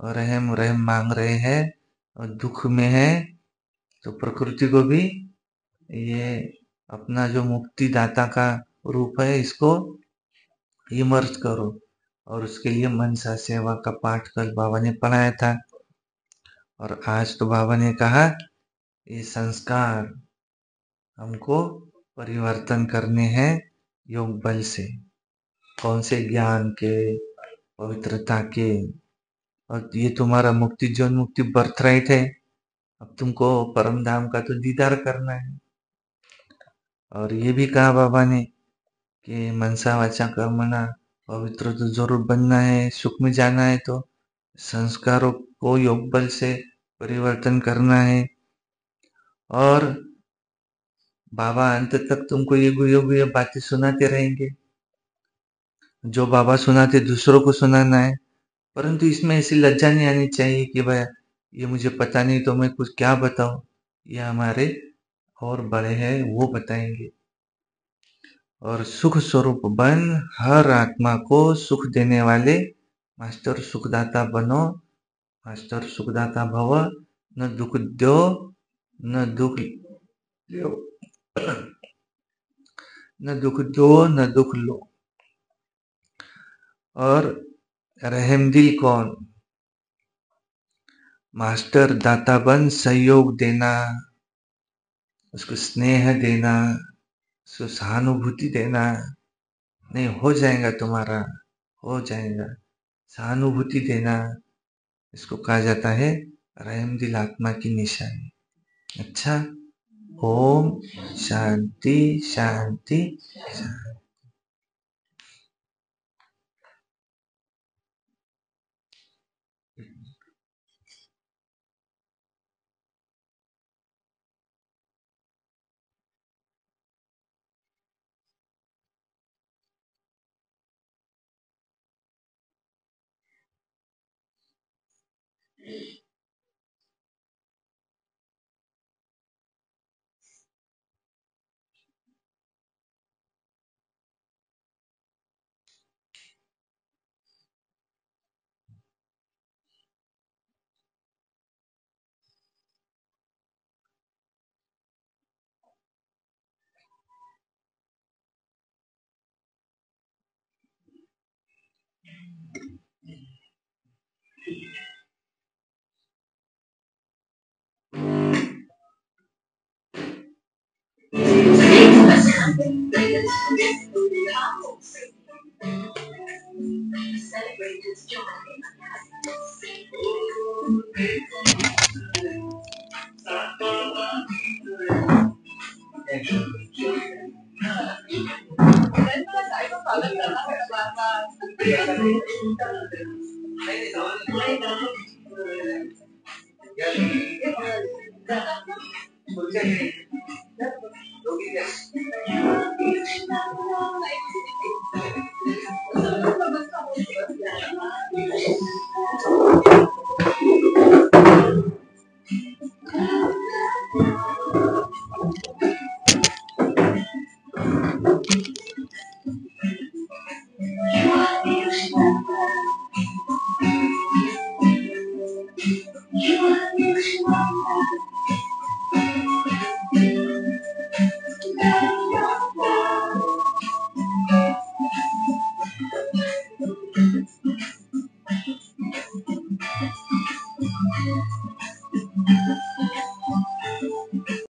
रहम रहम मांग रहे हैं और दुख में है, तो प्रकृति को भी ये अपना जो मुक्ति दाता का रूप है इसको इमर्ज करो। और उसके लिए मनसा सेवा का पाठ कल बाबा ने पढ़ाया था। और आज तो बाबा ने कहा ये संस्कार हमको परिवर्तन करने हैं योग बल से। कौन से? ज्ञान के, पवित्रता के। और ये तुम्हारा मुक्ति जीवन मुक्ति बर्थराइट है। अब तुमको परम धाम का तो दीदार करना है। और ये भी कहा बाबा ने कि मनसा वाचा कर्मणा पवित्र तो जरूर बनना है, सुख में जाना है तो संस्कारों को योग बल से परिवर्तन करना है। और बाबा अंत तक तुमको ये गुह्य गुह्य बातें सुनाते रहेंगे। जो बाबा सुनाते दूसरों को सुनाना है, परंतु इसमें ऐसी लज्जा नहीं आनी चाहिए कि भाई ये मुझे पता नहीं तो मैं कुछ क्या बताऊं। ये हमारे और बड़े हैं, वो बताएंगे। और सुख स्वरूप बन हर आत्मा को सुख देने वाले मास्टर सुखदाता बनो, मास्टर सुखदाता भव। न दुख दो न दुख लो, न दुख दो न दुख लो। और रहमदिल कौन? मास्टर दाता बन सहयोग देना, उसको स्नेह देना, उसको सहानुभूति देना। नहीं, हो जाएगा तुम्हारा, हो जाएगा। सहानुभूति देना, इसको कहा जाता है रहमदिल आत्मा की निशानी। अच्छा, ओम शांति शांति शांति।